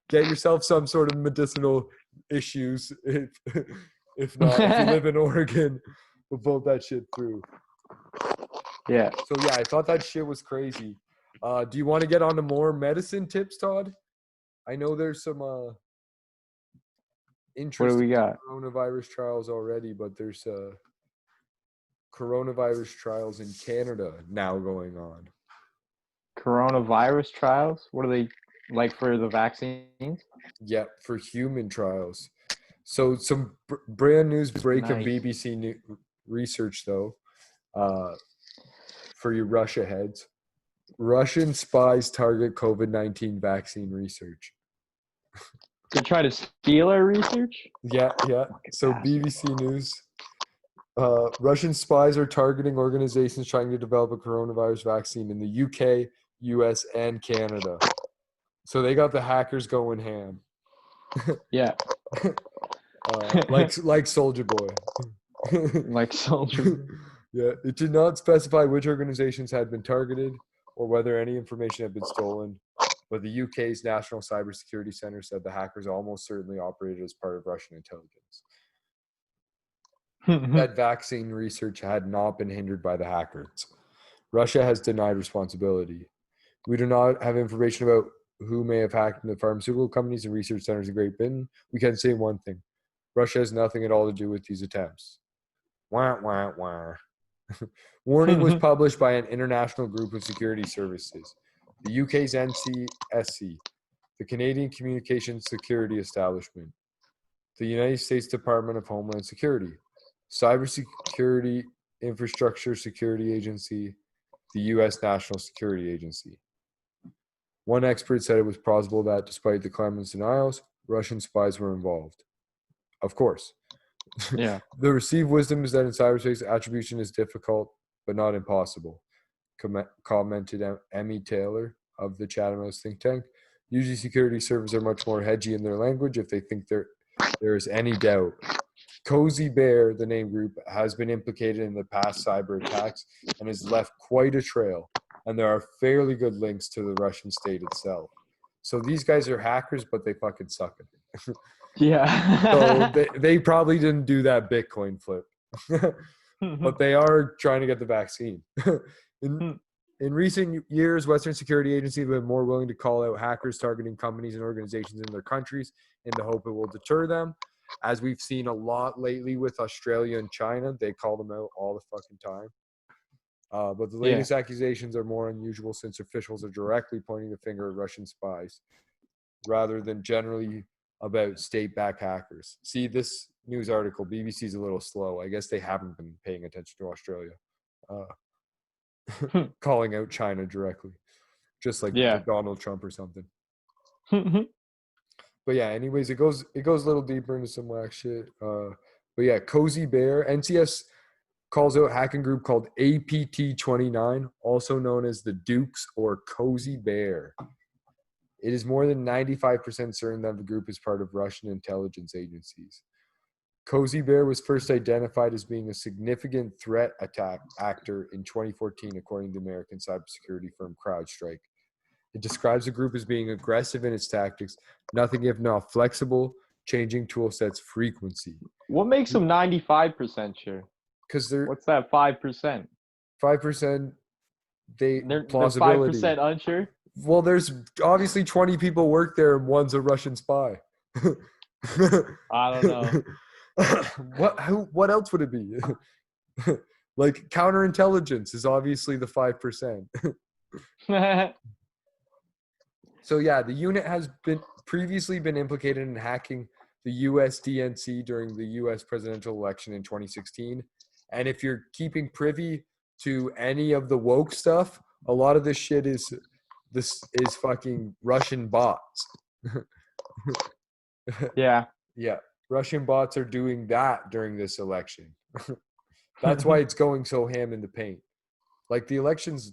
Get yourself some sort of medicinal issues. If not, if you live in Oregon, we'll vote that shit through. Yeah. So yeah, I thought that shit was crazy. Do you want to get on to more medicine tips, Todd? I know there's some interesting coronavirus trials already, but there's coronavirus trials in Canada now going on. Coronavirus trials? What are they like for the vaccines? Yeah, for human trials. So some brand news break of BBC research, though, for you Russia heads. Russian spies target COVID-19 vaccine research. To try to steal our research? Yeah. So BBC News. Russian spies are targeting organizations trying to develop a coronavirus vaccine in the UK, US, and Canada. So they got the hackers going ham. Yeah. Like Soldier Boy. Like Soldier. Yeah. It did not specify which organizations had been targeted or whether any information had been stolen. But the UK's National Cybersecurity Center said the hackers almost certainly operated as part of Russian intelligence. That vaccine research had not been hindered by the hackers. Russia has denied responsibility. We do not have information about who may have hacked into pharmaceutical companies and research centers in Great Britain. We can say one thing. Russia has nothing at all to do with these attempts. Wah, wah, wah. Warning was published by an international group of security services. The UK's NCSC, the Canadian Communications Security Establishment, the United States Department of Homeland Security, Cybersecurity Infrastructure Security Agency, the U.S. National Security Agency. One expert said it was plausible that, despite the Kremlin's denials, Russian spies were involved. Of course. Yeah. The received wisdom is that in cyberspace, attribution is difficult, but not impossible, commented Emmy Taylor of the Chatham House think tank. Usually security servers are much more hedgy in their language if they think there is any doubt. Cozy Bear, the name group, has been implicated in the past cyber attacks and has left quite a trail. And there are fairly good links to the Russian state itself. So these guys are hackers, but they fucking suck at it. Yeah. So they probably didn't do that Bitcoin flip. But they are trying to get the vaccine. In recent years, Western security agencies have been more willing to call out hackers targeting companies and organizations in their countries in the hope it will deter them. As we've seen a lot lately with Australia and China, they call them out all the fucking time. But the latest accusations are more unusual since officials are directly pointing the finger at Russian spies rather than generally about state-backed hackers. See, this news article, BBC's a little slow. I guess they haven't been paying attention to Australia. Calling out China directly. Just like Donald Trump or something. But yeah, anyways, it goes a little deeper into some whack shit. But yeah, Cozy Bear, NCS calls out a hacking group called APT29, also known as the Dukes or Cozy Bear. It is more than 95% certain that the group is part of Russian intelligence agencies. Cozy Bear was first identified as being a significant threat actor in 2014, according to American cybersecurity firm CrowdStrike. It describes the group as being aggressive in its tactics, nothing if not flexible, changing tool sets frequency. What makes them 95% sure? Because they're what's that 5%? 5%. They're plausibility. 5% unsure. Well, there's obviously 20 people work there, and one's a Russian spy. I don't know. What else would it be? Like counterintelligence is obviously the 5%. So yeah, the unit has previously been implicated in hacking the US DNC during the US presidential election in 2016. And if you're keeping privy to any of the woke stuff, a lot of this shit is fucking Russian bots. Yeah. Yeah. Russian bots are doing that during this election. That's why it's going so ham in the paint. Like the election's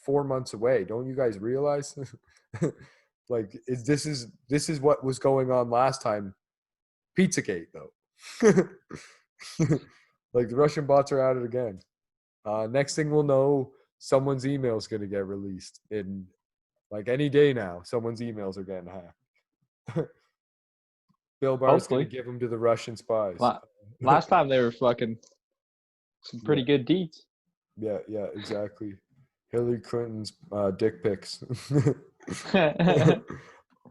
4 months away. Don't you guys realize? Like this is what was going on last time. Pizzagate though. Like the Russian bots are at it again. Next thing we'll know, someone's email is going to get released in like any day now. Someone's emails are getting hacked. Bill Barr's going to give them to the Russian spies. Last time they were fucking some pretty good deeds. Yeah, exactly. Hillary Clinton's dick pics.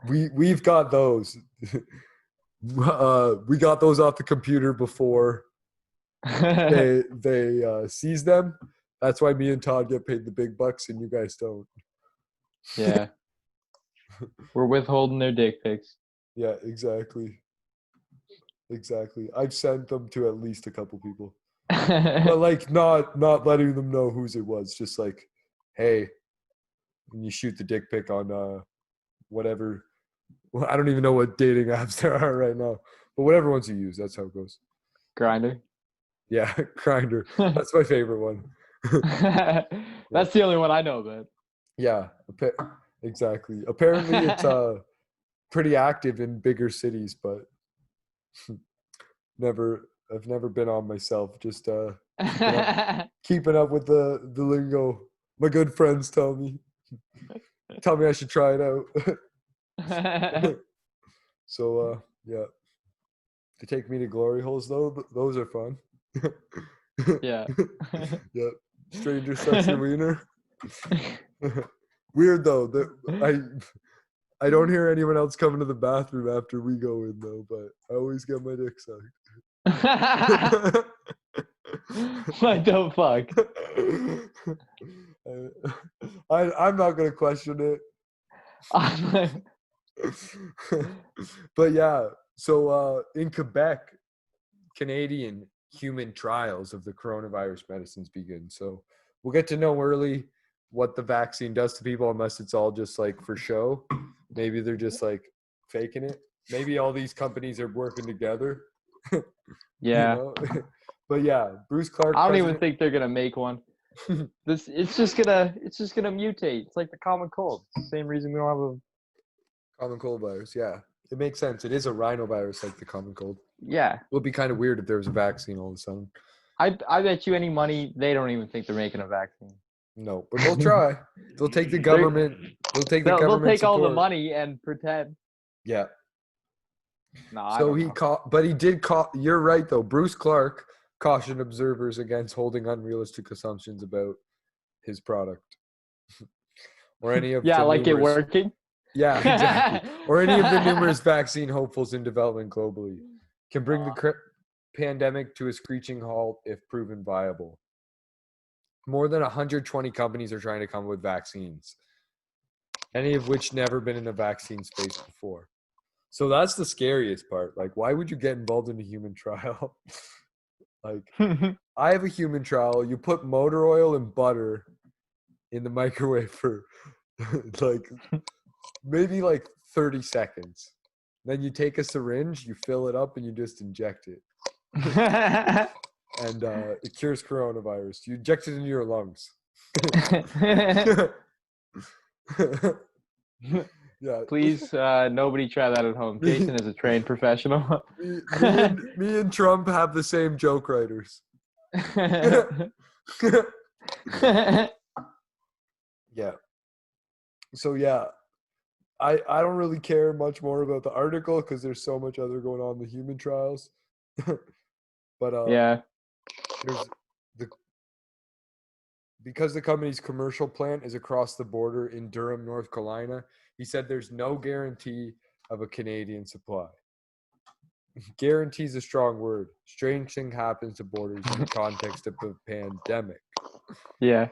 We've got those. We got those off the computer before they seize them. That's why me and Todd get paid the big bucks and you guys don't. Yeah. We're withholding their dick pics. Yeah, exactly. I've sent them to at least a couple people. But like not letting them know whose it was. Just like, hey, when you shoot the dick pic on whatever. Well, I don't even know what dating apps there are right now. But whatever ones you use, that's how it goes. Grindr. Yeah, Grindr. That's my favorite one. That's the only one I know about. Yeah, exactly. Apparently it's pretty active in bigger cities, but I've never been on myself. Just keeping up with the lingo. My good friends tell me I should try it out. So yeah, to take me to glory holes though, those are fun. Yeah. Yeah. Stranger sucks your wiener. Weird though that I don't hear anyone else coming to the bathroom after we go in though, but I always get my dick sucked. What the fuck? I'm not gonna question it. But yeah, so in Quebec, Canadian human trials of the coronavirus medicines begin. So we'll get to know early what the vaccine does to people, unless it's all just like for show. Maybe they're just like faking it. Maybe all these companies are working together. Yeah. You know? But yeah, Bruce Clark. I don't even think they're gonna make one. It's just gonna mutate. It's like the common cold. It's the same reason we don't have a common cold virus. Yeah, it makes sense. It is a rhinovirus like the common cold. Yeah. It would be kind of weird if there was a vaccine all of a sudden. I bet you any money they don't even think they're making a vaccine. No, but they'll try. They'll take the government. They'll take the They'll government take all the support. money and pretend. Yeah. No, I So don't he know. but he did call. You're right though. Bruce Clark cautioned observers against holding unrealistic assumptions about his product or any of Yeah, the like numerous, it working. Yeah, exactly. Or any of the numerous vaccine hopefuls in development globally can bring the pandemic to a screeching halt if proven viable. More than 120 companies are trying to come up with vaccines, any of which never been in a vaccine space before. So that's the scariest part. Like, why would you get involved in a human trial? Like, I have a human trial. You put motor oil and butter in the microwave for like maybe like 30 seconds. Then you take a syringe, you fill it up, and you just inject it. And it cures coronavirus. You inject it into your lungs. Yeah. Please, nobody try that at home. Jason is a trained professional. me and Trump have the same joke writers. Yeah. So yeah, I don't really care much more about the article because there's so much other going on in the human trials. But yeah. Because the company's commercial plant is across the border in Durham, North Carolina, he said there's no guarantee of a Canadian supply. Guarantee is a strong word. Strange thing happens to borders in the context of a pandemic. Yeah.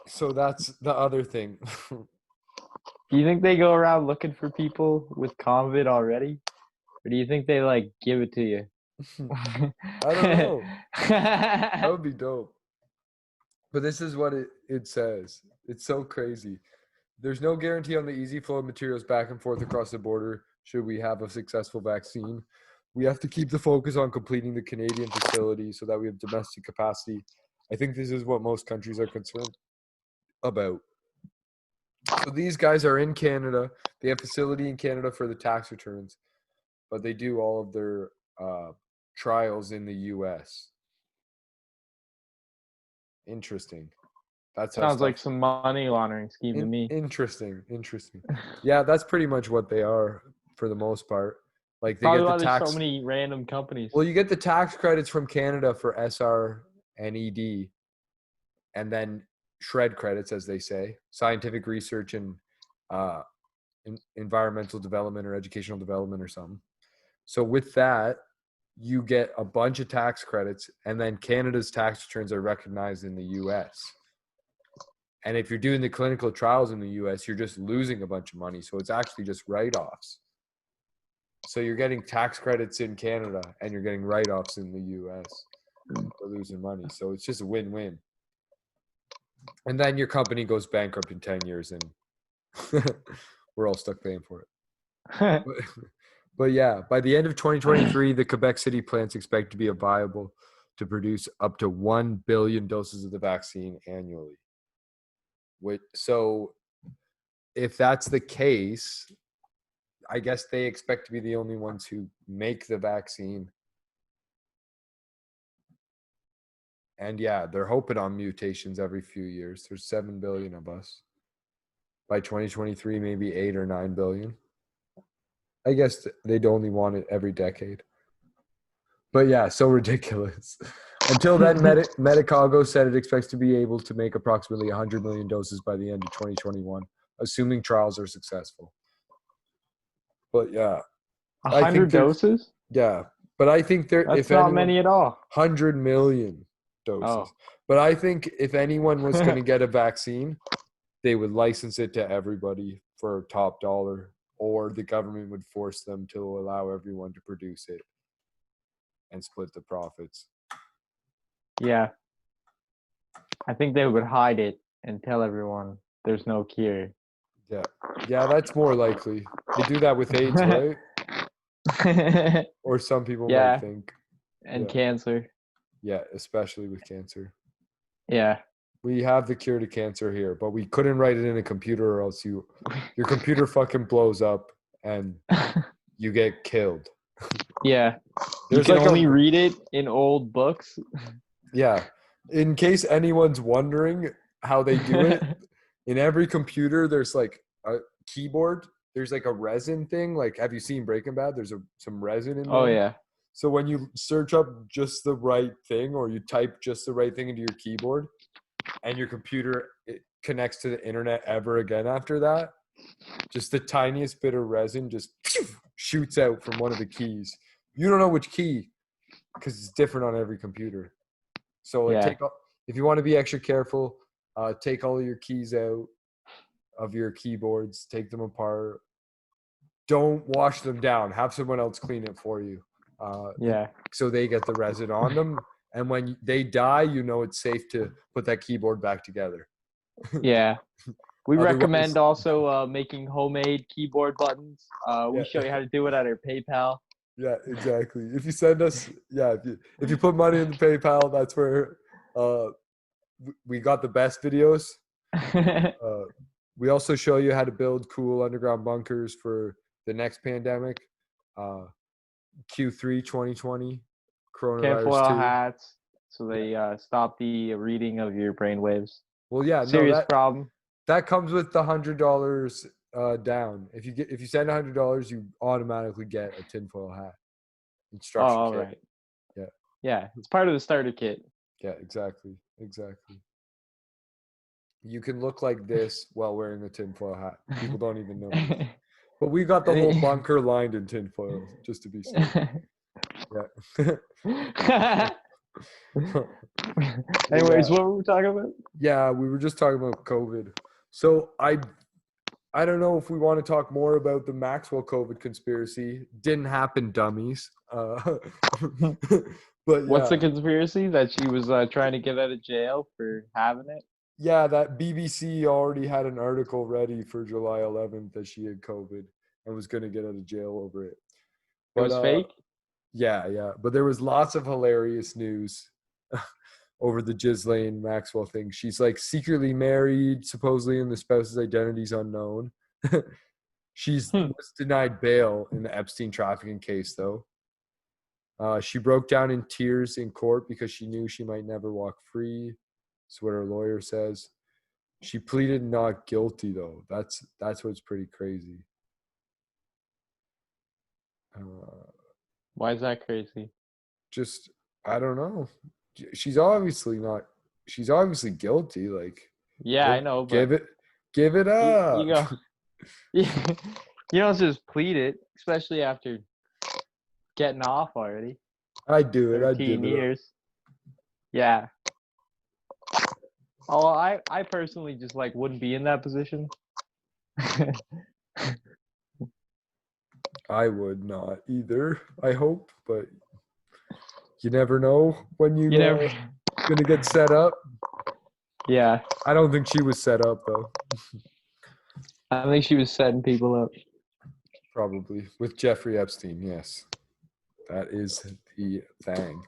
So that's the other thing. Do you think they go around looking for people with COVID already? Or do you think they, like, give it to you? I don't know. That would be dope. But this is what it says. It's so crazy. There's no guarantee on the easy flow of materials back and forth across the border should we have a successful vaccine. We have to keep the focus on completing the Canadian facility so that we have domestic capacity. I think this is what most countries are concerned about. So these guys are in Canada. They have facility in Canada for the tax returns, but they do all of their trials in the U.S. Interesting. That sounds like some money laundering scheme to me. Interesting. Yeah, that's pretty much what they are for the most part. Like they Probably get why the tax. there's so many random companies. Well, you get the tax credits from Canada for SR and ED, and then shred credits, as they say, scientific research and environmental development or educational development or something. So with that, you get a bunch of tax credits, and then Canada's tax returns are recognized in the U.S. And if you're doing the clinical trials in the U.S., you're just losing a bunch of money. So it's actually just write-offs. So you're getting tax credits in Canada, and you're getting write-offs in the U.S. for losing money. So it's just a win-win. And then your company goes bankrupt in 10 years, and we're all stuck paying for it. But yeah, by the end of 2023, the Quebec City plant's expected to be viable to produce up to 1 billion doses of the vaccine annually. So if that's the case, I guess they expect to be the only ones who make the vaccine. And yeah, they're hoping on mutations every few years. There's 7 billion of us. By 2023, maybe 8 or 9 billion. I guess they'd only want it every decade. But yeah, so ridiculous. Until then, Medicago said it expects to be able to make approximately 100 million doses by the end of 2021, assuming trials are successful. But yeah. 100 doses? Yeah. But I think that's not many at all. 100 million doses. Oh. But I think if anyone was going to get a vaccine, they would license it to everybody for top dollar, or the government would force them to allow everyone to produce it and split the profits. Yeah. I think they would hide it and tell everyone there's no cure. Yeah. Yeah, that's more likely. They do that with AIDS, right? Or some people might think. And cancer. Yeah, especially with cancer. Yeah. We have the cure to cancer here, but we couldn't write it in a computer or else your computer fucking blows up and you get killed. Yeah. You can only read it in old books. Yeah. in case anyone's wondering how they do it, in every computer there's like a keyboard. There's like a resin thing. Like, have you seen Breaking Bad? There's some resin in there. Oh yeah. So when you search up just the right thing, or you type just the right thing into your keyboard, and your computer it connects to the internet ever again after that, just the tiniest bit of resin just shoots out from one of the keys. You don't know which key because it's different on every computer. So like, if you want to be extra careful, take all of your keys out of your keyboards, take them apart. Don't wash them down. Have someone else clean it for you. So they get the resin on them. And when they die, you know it's safe to put that keyboard back together. Yeah. We recommend also making homemade keyboard buttons. We show you how to do it at our PayPal. Yeah, exactly. If you send us, if you put money in the PayPal, that's where we got the best videos. We also show you how to build cool underground bunkers for the next pandemic, Q3 2020, coronavirus tinfoil 2. hats, so they stop the reading of your brainwaves. Well, yeah, serious problem. That comes with the $100 down. If you send $100, you automatically get a tinfoil hat instruction kit. Right. Yeah, it's part of the starter kit. Yeah, exactly. You can look like this while wearing a tinfoil hat. People don't even know. But we got the whole bunker lined in tinfoil, just to be safe. Yeah. Anyways, what were we talking about? Yeah, we were just talking about COVID. So I don't know if we want to talk more about the Maxwell COVID conspiracy. Didn't happen, dummies. But what's the conspiracy? That she was trying to get out of jail for having it? Yeah, that BBC already had an article ready for July 11th that she had COVID and was going to get out of jail over it. But, it was fake? Yeah. But there was lots of hilarious news over the Ghislaine Maxwell thing. She's like secretly married, supposedly, and the spouse's identity is unknown. She's was denied bail in the Epstein trafficking case, though. She broke down in tears in court because she knew she might never walk free. That's what her lawyer says. She pleaded not guilty, though. That's what's pretty crazy. Why is that crazy? Just, I don't know. She's obviously guilty. Like, yeah, I know. But give it up. You go. You don't just plead it, especially after getting off already. I'd do it. 13 years. Yeah. Oh, I personally just like wouldn't be in that position. I would not either, I hope, but you never know when you're gonna get set up. Yeah. I don't think she was set up, though. I think she was setting people up. Probably. With Jeffrey Epstein, yes. That is the thing.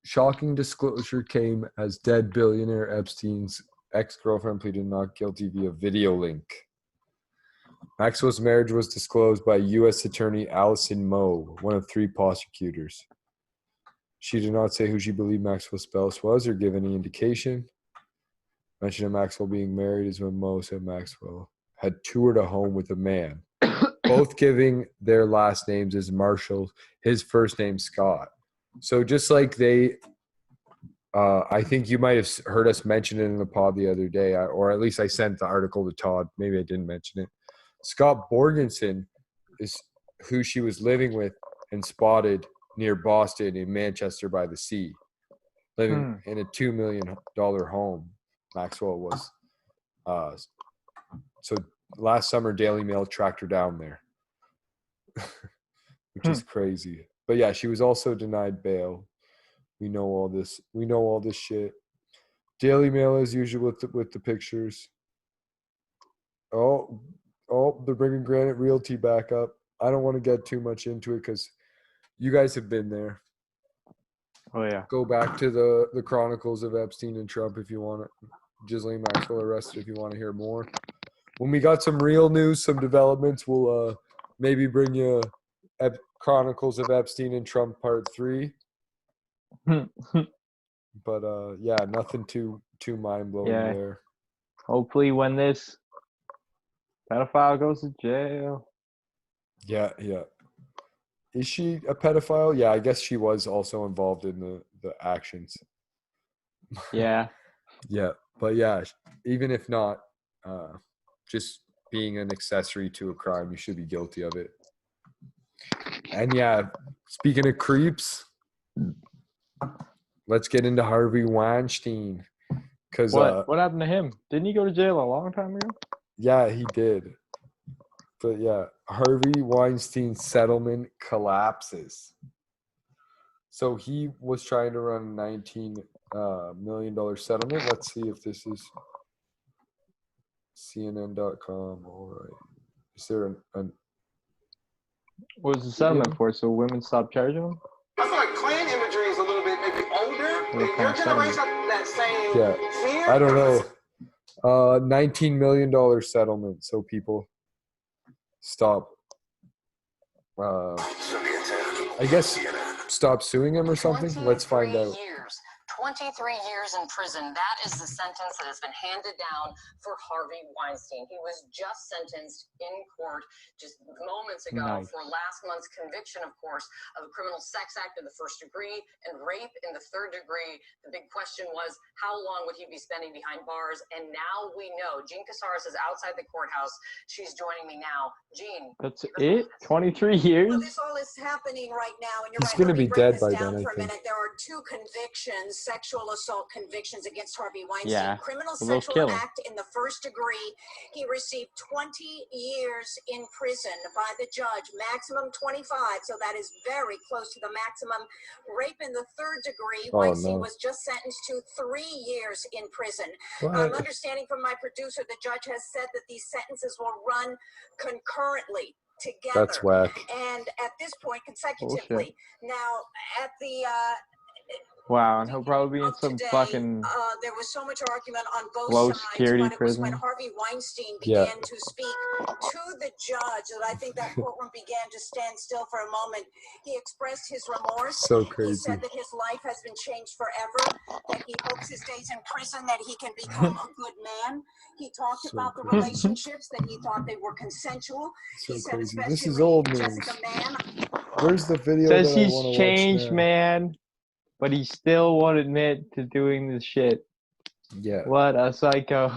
Shocking disclosure came as dead billionaire Epstein's ex-girlfriend pleaded not guilty via video link. Maxwell's marriage was disclosed by U.S. Attorney Allison Moe, one of 3 prosecutors. She did not say who she believed Maxwell's spouse was or give any indication. Mention of Maxwell being married is when Moe said Maxwell had toured a home with a man, both giving their last names as Marshall, his first name Scott. So just like I think you might have heard us mention it in the pod the other day, or at least I sent the article to Todd. Maybe I didn't mention it. Scott Borgenson is who she was living with and spotted near Boston in Manchester by the Sea, living in a $2 million home. Maxwell was. So last summer, Daily Mail tracked her down there, which is crazy. But yeah, she was also denied bail. We know all this. We know all this shit. Daily Mail as usual with the pictures. Oh, they're bringing Granite Realty back up. I don't want to get too much into it because you guys have been there. Oh, yeah. Go back to the Chronicles of Epstein and Trump if you want it. Ghislaine Maxwell arrested if you want to hear more. When we got some real news, some developments, we'll maybe bring you Chronicles of Epstein and Trump Part 3. But yeah, nothing too mind blowing there. Hopefully, when this pedophile goes to jail. Yeah. Is she a pedophile? Yeah, I guess she was also involved in the actions. Yeah. Yeah, but yeah, even if not, just being an accessory to a crime, you should be guilty of it. And yeah, speaking of creeps, let's get into Harvey Weinstein. Cause what happened to him? Didn't he go to jail a long time ago? Yeah, he did. But yeah, Harvey Weinstein's settlement collapses. So he was trying to run a $19 million settlement. Let's see if this is CNN.com. All right. Is there an What was the settlement for? So women stopped charging him? I feel like clan imagery is a little bit maybe older. Your generation, that same fear. I don't know. $19 million settlement. So people stop. I guess stop suing him or something. Let's find out. 23 years in prison. That is the sentence that has been handed down for Harvey Weinstein. He was just sentenced in court just moments ago for last month's conviction, of course, of a criminal sex act in the first degree and rape in the third degree. The big question was, how long would he be spending behind bars? And now we know. Jean Casares is outside the courthouse. She's joining me now. Jean. That's it? 23 years? Well, this all is happening right now, and you're He's right. going to be dead by then, I for a think. minute. There are 2 convictions, sexual assault convictions against Harvey Weinstein. Yeah. Criminal sexual act in the first degree. He received 20 years in prison by the judge, maximum 25. So that is very close to the maximum. Rape in the third degree. Weinstein was just sentenced to 3 years in prison. I'm understanding from my producer, the judge has said that these sentences will run concurrently together. That's whack. And at this point, consecutively. Now, at the wow, and he'll probably be in some fucking there was so much argument on both low sides, security but it was prison. when Harvey Weinstein began to speak to the judge that I think that courtroom began to stand still for a moment. He expressed his remorse. So crazy. He said that his life has been changed forever, that he hopes his days in prison, that he can become a good man. He talked about the relationships, that he thought they were consensual. So he said, crazy. This is old news. Where's the video Says that I he's want to changed, watch now? man, but he still won't admit to doing this shit. Yeah. What a psycho.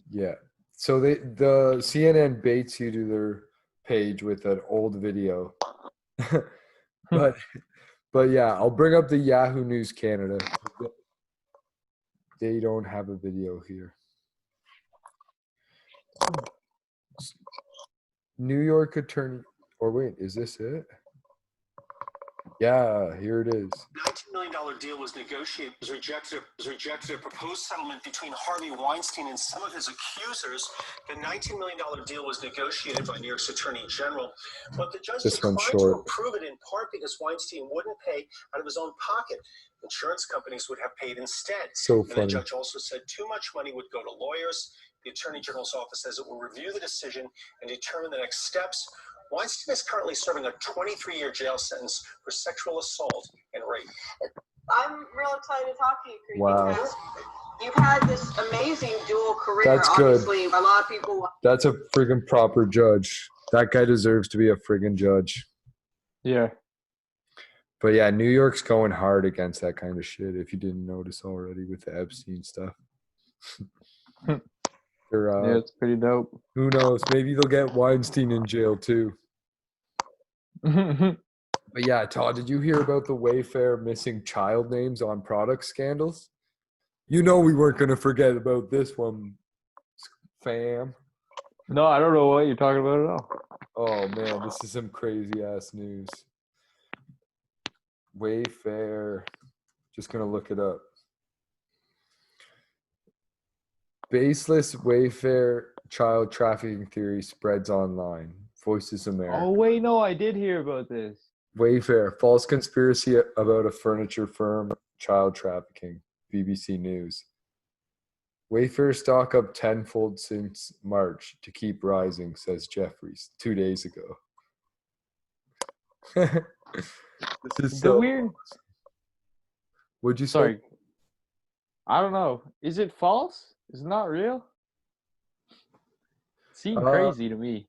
Yeah. So the CNN baits you to their page with an old video. but yeah, I'll bring up the Yahoo News Canada. They don't have a video here. New York attorney, or wait, is this it? Yeah, here it is. $19 million deal was negotiated, was rejected. A proposed settlement between Harvey Weinstein and some of his accusers. The $19 million deal was negotiated by New York's Attorney General, but the judge declined to approve it in part because Weinstein wouldn't pay out of his own pocket. Insurance companies would have paid instead. So funny. And the judge also said too much money would go to lawyers. The Attorney General's office says it will review the decision and determine the next steps. Weinstein is currently serving a 23-year jail sentence for sexual assault and rape. I'm real excited to talk to you, Creepy. Wow. You've had this amazing dual career. That's good. Obviously, a lot of people. That's a friggin' proper judge. That guy deserves to be a friggin' judge. Yeah. But yeah, New York's going hard against that kind of shit, if you didn't notice already with the Epstein stuff. Yeah, it's pretty dope. Who knows? Maybe they'll get Weinstein in jail too. But yeah, Todd, did you hear about the Wayfair missing child names on product scandals? You know we weren't going to forget about this one, fam. No, I don't know what you're talking about at all. Oh, man, this is some crazy-ass news. Wayfair. Just going to look it up. Baseless Wayfair child trafficking theory spreads online. Voices America. Oh, wait, no, I did hear about this. Wayfair, false conspiracy about a furniture firm, child trafficking. BBC News. Wayfair stock up tenfold since March to keep rising, says Jeffries 2 days ago. This is so weird. Would you say? Sorry. I don't know. Is it false? Is it not real? It seemed crazy to me.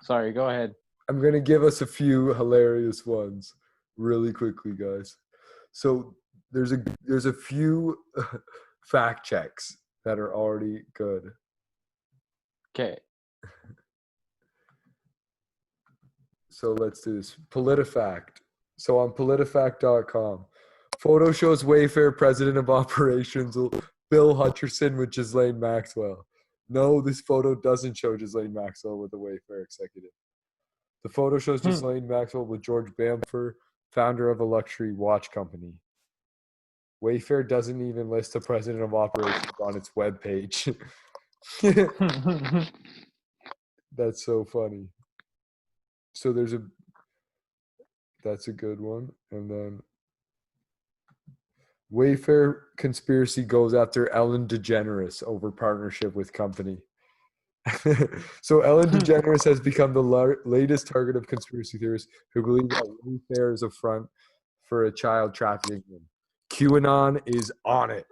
Sorry, go ahead. I'm gonna give us a few hilarious ones really quickly, guys. So there's a few fact checks that are already good. Okay. So let's do this. PolitiFact. So on politifact.com, photo shows Wayfair president of operations Bill Hutcherson with Ghislaine Maxwell. No, this photo doesn't show Ghislaine Maxwell with a Wayfair executive. The photo shows Ghislaine Maxwell with George Bamford, founder of a luxury watch company. Wayfair doesn't even list the president of operations on its webpage. That's so funny. So that's a good one. And then Wayfair conspiracy goes after Ellen DeGeneres over partnership with company. So Ellen DeGeneres has become the latest target of conspiracy theorists who believe that Wayfair is a front for a child trafficking ring. QAnon is on it.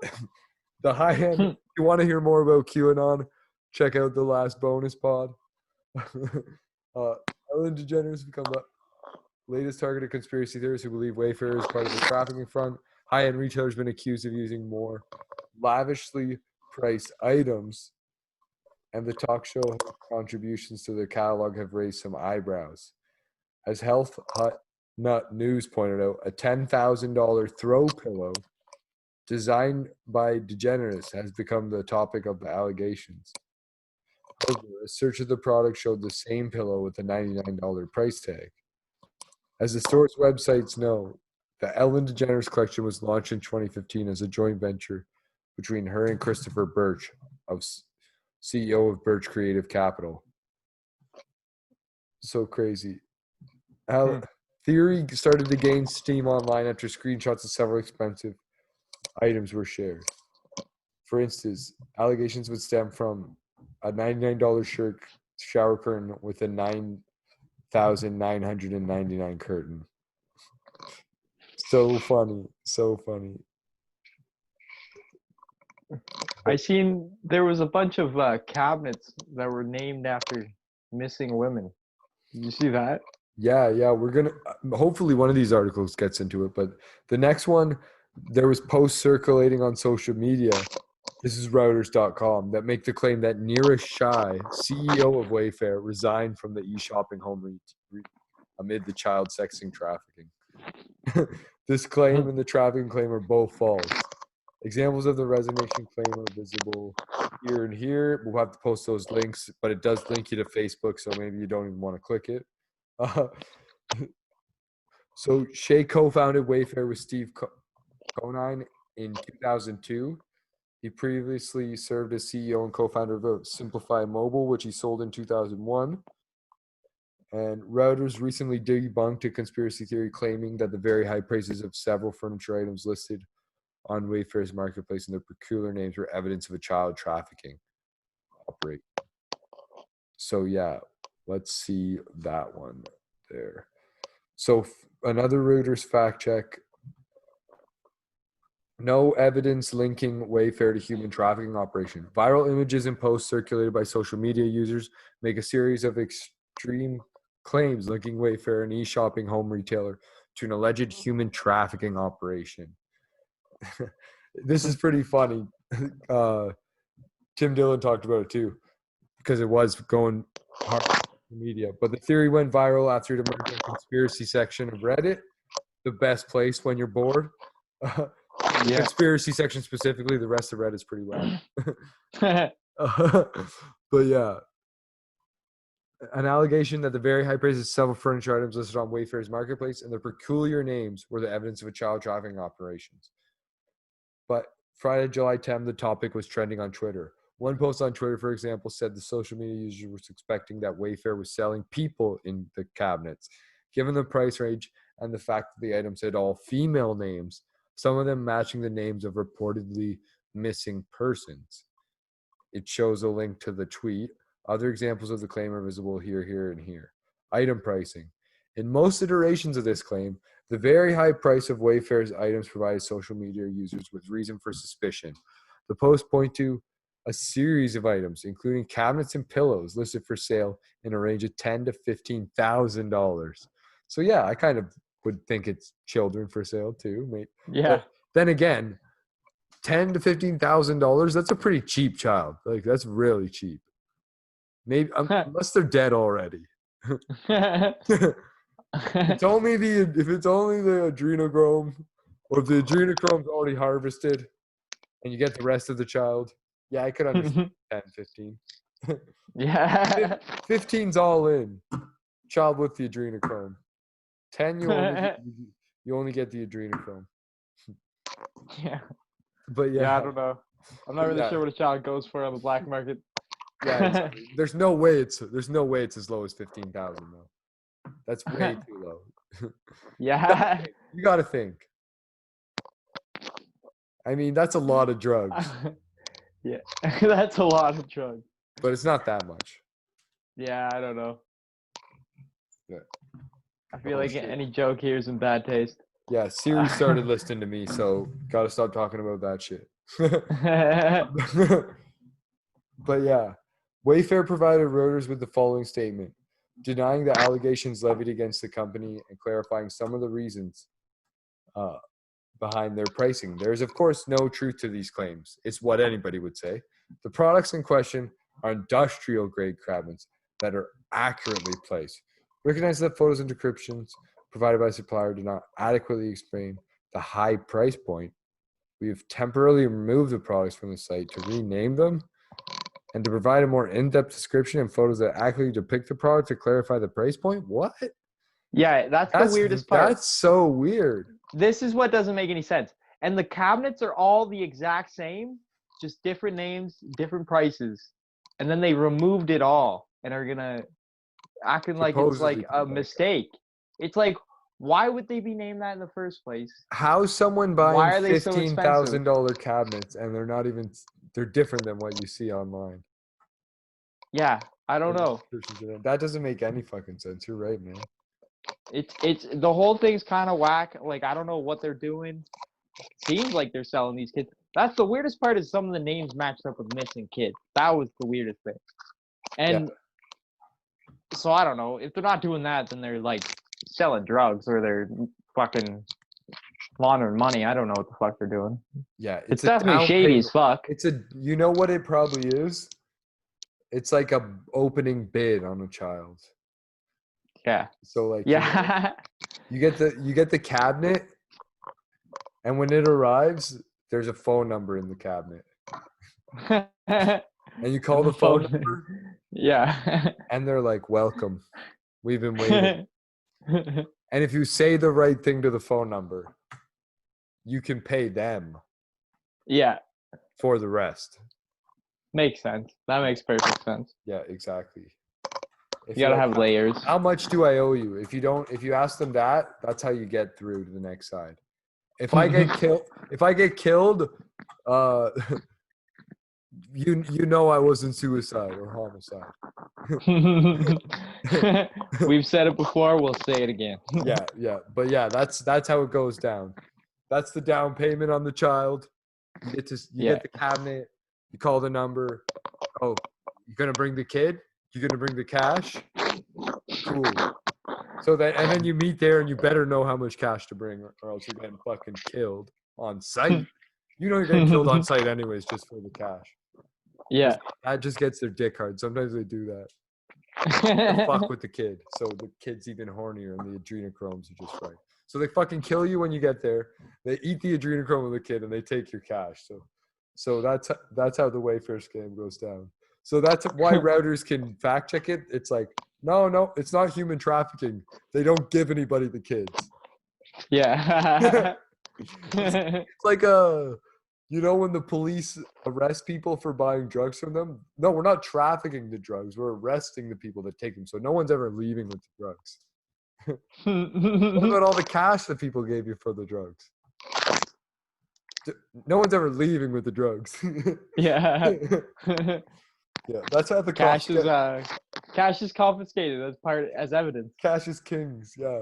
The high end. If you want to hear more about QAnon, check out the last bonus pod. Ellen DeGeneres has become the latest target of conspiracy theorists who believe Wayfair is part of the trafficking front. High-end retailers have been accused of using more lavishly priced items, and the talk show contributions to their catalog have raised some eyebrows. As Health Nut News pointed out, a $10,000 throw pillow designed by DeGeneres has become the topic of the allegations. However, a search of the product showed the same pillow with a $99 price tag. As the store's websites know, the Ellen DeGeneres collection was launched in 2015 as a joint venture between her and Christopher Birch, CEO of Birch Creative Capital. So crazy. Theory started to gain steam online after screenshots of several expensive items were shared. For instance, allegations would stem from a $99 shower curtain with a $9,999 curtain. So funny. I seen there was a bunch of cabinets that were named after missing women. Did you see that? Yeah. We're gonna hopefully one of these articles gets into it, but the next one, there was posts circulating on social media. This is Reuters.com that make the claim that Neeraj Shai, CEO of Wayfair, resigned from the e-shopping home amid the child sexing trafficking. This claim and the trafficking claim are both false. Examples of the resignation claim are visible here and here. We'll have to post those links, but it does link you to Facebook, so maybe you don't even want to click it. So Shea co-founded Wayfair with Steve Conine in 2002. He previously served as CEO and co-founder of Simplify Mobile, which he sold in 2001. And Reuters recently debunked a conspiracy theory claiming that the very high prices of several furniture items listed on Wayfair's marketplace and their peculiar names were evidence of a child trafficking operation. So yeah, let's see that one there. So another Reuters fact check. No evidence linking Wayfair to human trafficking operation. Viral images and posts circulated by social media users make a series of extreme claims linking Wayfair, an e-shopping home retailer, to an alleged human trafficking operation. This is pretty funny. Tim Dillon talked about it too, because it was going hard on the media. But the theory went viral after it emerged in the conspiracy section of Reddit, the best place when you're bored. Yeah. Conspiracy section specifically, the rest of Reddit's pretty well. But yeah, an allegation that the very high prices of several furniture items listed on Wayfair's marketplace and their peculiar names were the evidence of a child trafficking operations. But Friday, July 10th, the topic was trending on Twitter. One post on Twitter, for example, said the social media user was expecting that Wayfair was selling people in the cabinets. Given the price range and the fact that the items had all female names, some of them matching the names of reportedly missing persons. It shows a link to the tweet. Other examples of the claim are visible here, and here. Item pricing. In most iterations of this claim, The very high price of Wayfair's items provided social media users with reason for suspicion. The post point to a series of items, including cabinets and pillows, listed for sale in a range of $10,000 to $15,000. So yeah, I kind of would think it's children for sale too, mate. Yeah. But then again, $10,000 to $15,000. That's a pretty cheap child. Like that's really cheap. Maybe unless they're dead already. It's only if it's only the adrenochrome, or if the adrenochrome's already harvested, and you get the rest of the child. Yeah, I could understand 10, 15. Yeah. 15's all in. Child with the adrenochrome. 10, you only get the adrenochrome. Yeah. But yeah. Yeah, I don't know. I'm not really sure what a child goes for on the black market. Yeah, exactly. There's no way it's as low as 15,000 though. That's way too low. Yeah. You got to think. I mean, that's a lot of drugs. Yeah, that's a lot of drugs. But it's not that much. Yeah, I don't know. Yeah. I feel like any joke here is in bad taste. Yeah, Siri started listening to me, so gotta stop talking about that shit. But yeah, Wayfair provided Reuters with the following statement, denying the allegations levied against the company and clarifying some of the reasons behind their pricing. There is, of course, no truth to these claims. It's what anybody would say. The products in question are industrial-grade cabinets that are accurately placed. Recognize that photos and descriptions provided by the supplier do not adequately explain the high price point. We have temporarily removed the products from the site to rename them and to provide a more in-depth description and photos that accurately depict the product to clarify the price point. What? Yeah, that's the weirdest part. That's so weird. This is what doesn't make any sense. And the cabinets are all the exact same, just different names, different prices. And then they removed it all and are gonna acting like it's like a mistake. It's like, why would they be named that in the first place? How's someone buying $15,000 cabinets and they're different than what you see online? Yeah, I don't know. That doesn't make any fucking sense. You're right, man. It's the whole thing's kind of whack. Like, I don't know what they're doing. Seems like they're selling these kids. That's the weirdest part, is some of the names matched up with missing kids. That was the weirdest thing. And so I don't know. If they're not doing that, then they're like selling drugs or they're fucking laundering money. I don't know what the fuck they're doing. Yeah, it's definitely shady as fuck. You know what it probably is? It's like a opening bid on a child. Yeah. So like, yeah, you get the cabinet, and when it arrives, there's a phone number in the cabinet, and you call the phone number. Yeah. And they're like, "Welcome, we've been waiting." And if you say the right thing to the phone number, you can pay them. Yeah. For the rest. Makes sense. That makes perfect sense. Yeah, exactly. You gotta have layers. How much do I owe you? If you ask them that, that's how you get through to the next side. If I get killed, you know I wasn't suicide or homicide. We've said it before, we'll say it again. Yeah. But yeah, that's how it goes down. That's the down payment on the child. You get the cabinet, you call the number. Oh, you're gonna bring the kid? You're gonna bring the cash? Cool. And then you meet there, and you better know how much cash to bring, or else you're getting fucking killed on site. You know you're getting killed on site anyways, just for the cash. Yeah. That just gets their dick hard. Sometimes they do that. Fuck with the kid, so the kid's even hornier, and the adrenochromes are just right. So they fucking kill you when you get there. They eat the adrenochrome of the kid, and they take your cash. So that's how the Wayfair scam goes down. So that's why routers can fact check it. It's like, no, it's not human trafficking. They don't give anybody the kids. Yeah. It's like when the police arrest people for buying drugs from them. No, we're not trafficking the drugs. We're arresting the people that take them. So no one's ever leaving with the drugs. What about all the cash that people gave you for the drugs? No one's ever leaving with the drugs. Yeah. Yeah, that's how the cash is confiscated as evidence. Cash is kings, yeah.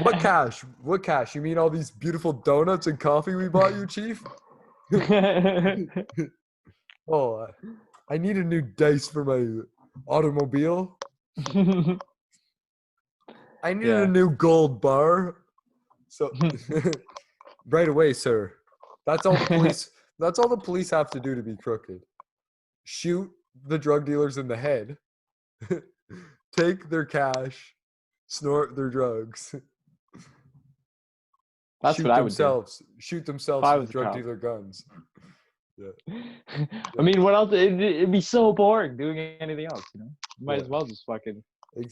What cash? What cash? You mean all these beautiful donuts and coffee we bought you, Chief? Oh, I need a new dice for my automobile. I need a new gold bar. So right away, sir. That's all the police. That's all the police have to do to be crooked. Shoot the drug dealers in the head. Take their cash. Snort their drugs. That's what I would do. Shoot themselves with the drug dealer guns. Yeah. I mean, what else? It'd be so boring doing anything else, you know? You might as well just fucking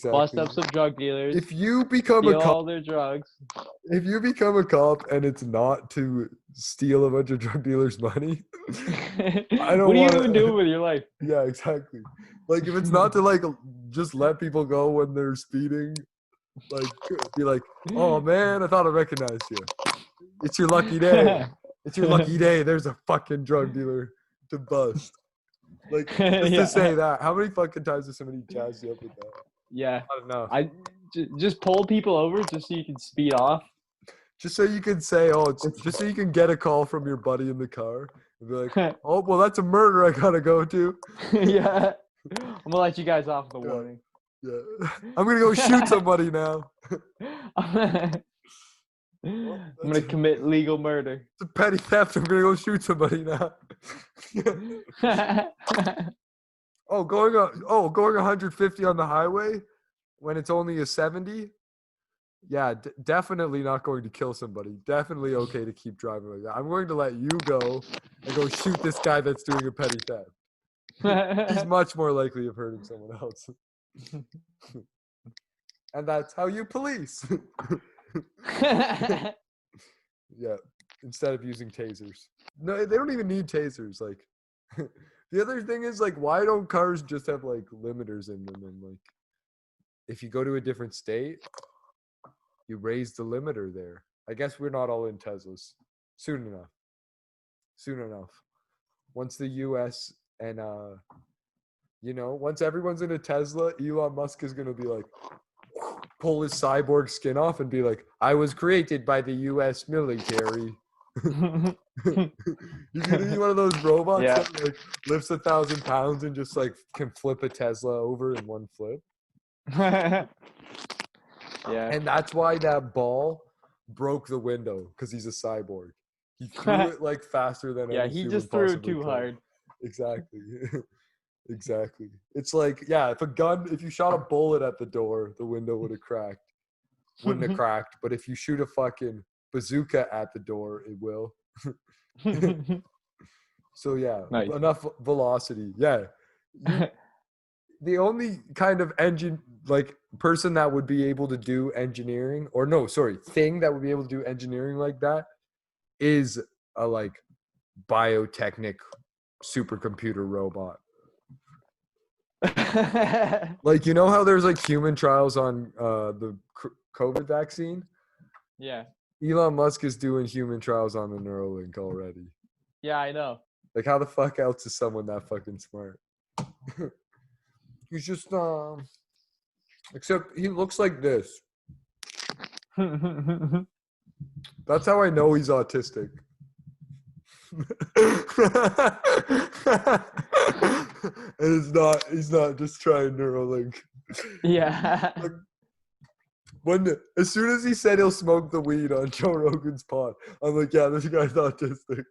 bust up some drug dealers. If you become a cop, all their drugs. If you become a cop and it's not to steal a bunch of drug dealers' money, I don't. What are you even doing with your life? Yeah, exactly. Like if it's not to like just let people go when they're speeding, like be like, oh man, I thought I recognized you. It's your lucky day. It's your lucky day. There's a fucking drug dealer to bust. Like just to say that. How many fucking times has somebody jazzed you up with that? Yeah. I don't know. I just pull people over just so you can speed off. Just so you can say, oh, it's just so you can get a call from your buddy in the car and be like, oh, well, that's a murder I gotta go to. Yeah. I'm gonna let you guys off the warning. Yeah. I'm gonna go shoot somebody now. I'm gonna commit legal murder. It's a petty theft. I'm gonna go shoot somebody now. going 150 on the highway when it's only a 70. Yeah, definitely not going to kill somebody. Definitely okay to keep driving like that. I'm going to let you go and go shoot this guy that's doing a petty theft. He's much more likely of hurting someone else. And that's how you police. Yeah, instead of using tasers. No, they don't even need tasers. Like, the other thing is, like, why don't cars just have, like, limiters in them? And, like, if you go to a different state, you raise the limiter there. I guess we're not all in Teslas. Soon enough. Once the U.S. and, once everyone's in a Tesla, Elon Musk is going to be like, pull his cyborg skin off and be like, I was created by the U.S. military. He's going to be one of those robots that, like, lifts 1,000 pounds and just, like, can flip a Tesla over in one flip. Yeah. And that's why that ball broke the window, because he's a cyborg. He threw it like faster than he just threw it too hard. Exactly. Exactly. It's like, if you shot a bullet at the door, the window would have cracked. Wouldn't have cracked. But if you shoot a fucking bazooka at the door, it will. So yeah, nice. Enough velocity. Yeah. The only kind of person that would be able to do engineering, thing that would be able to do engineering like that is a like biotechnic supercomputer robot. Like, you know how there's like human trials on the COVID vaccine? Yeah. Elon Musk is doing human trials on the Neuralink already. Yeah, I know. Like, how the fuck else is someone that fucking smart? He's just except he looks like this. That's how I know he's autistic. And he's not just trying Neuralink. Yeah. As soon as he said he'll smoke the weed on Joe Rogan's pod, I'm like, yeah, this guy's autistic.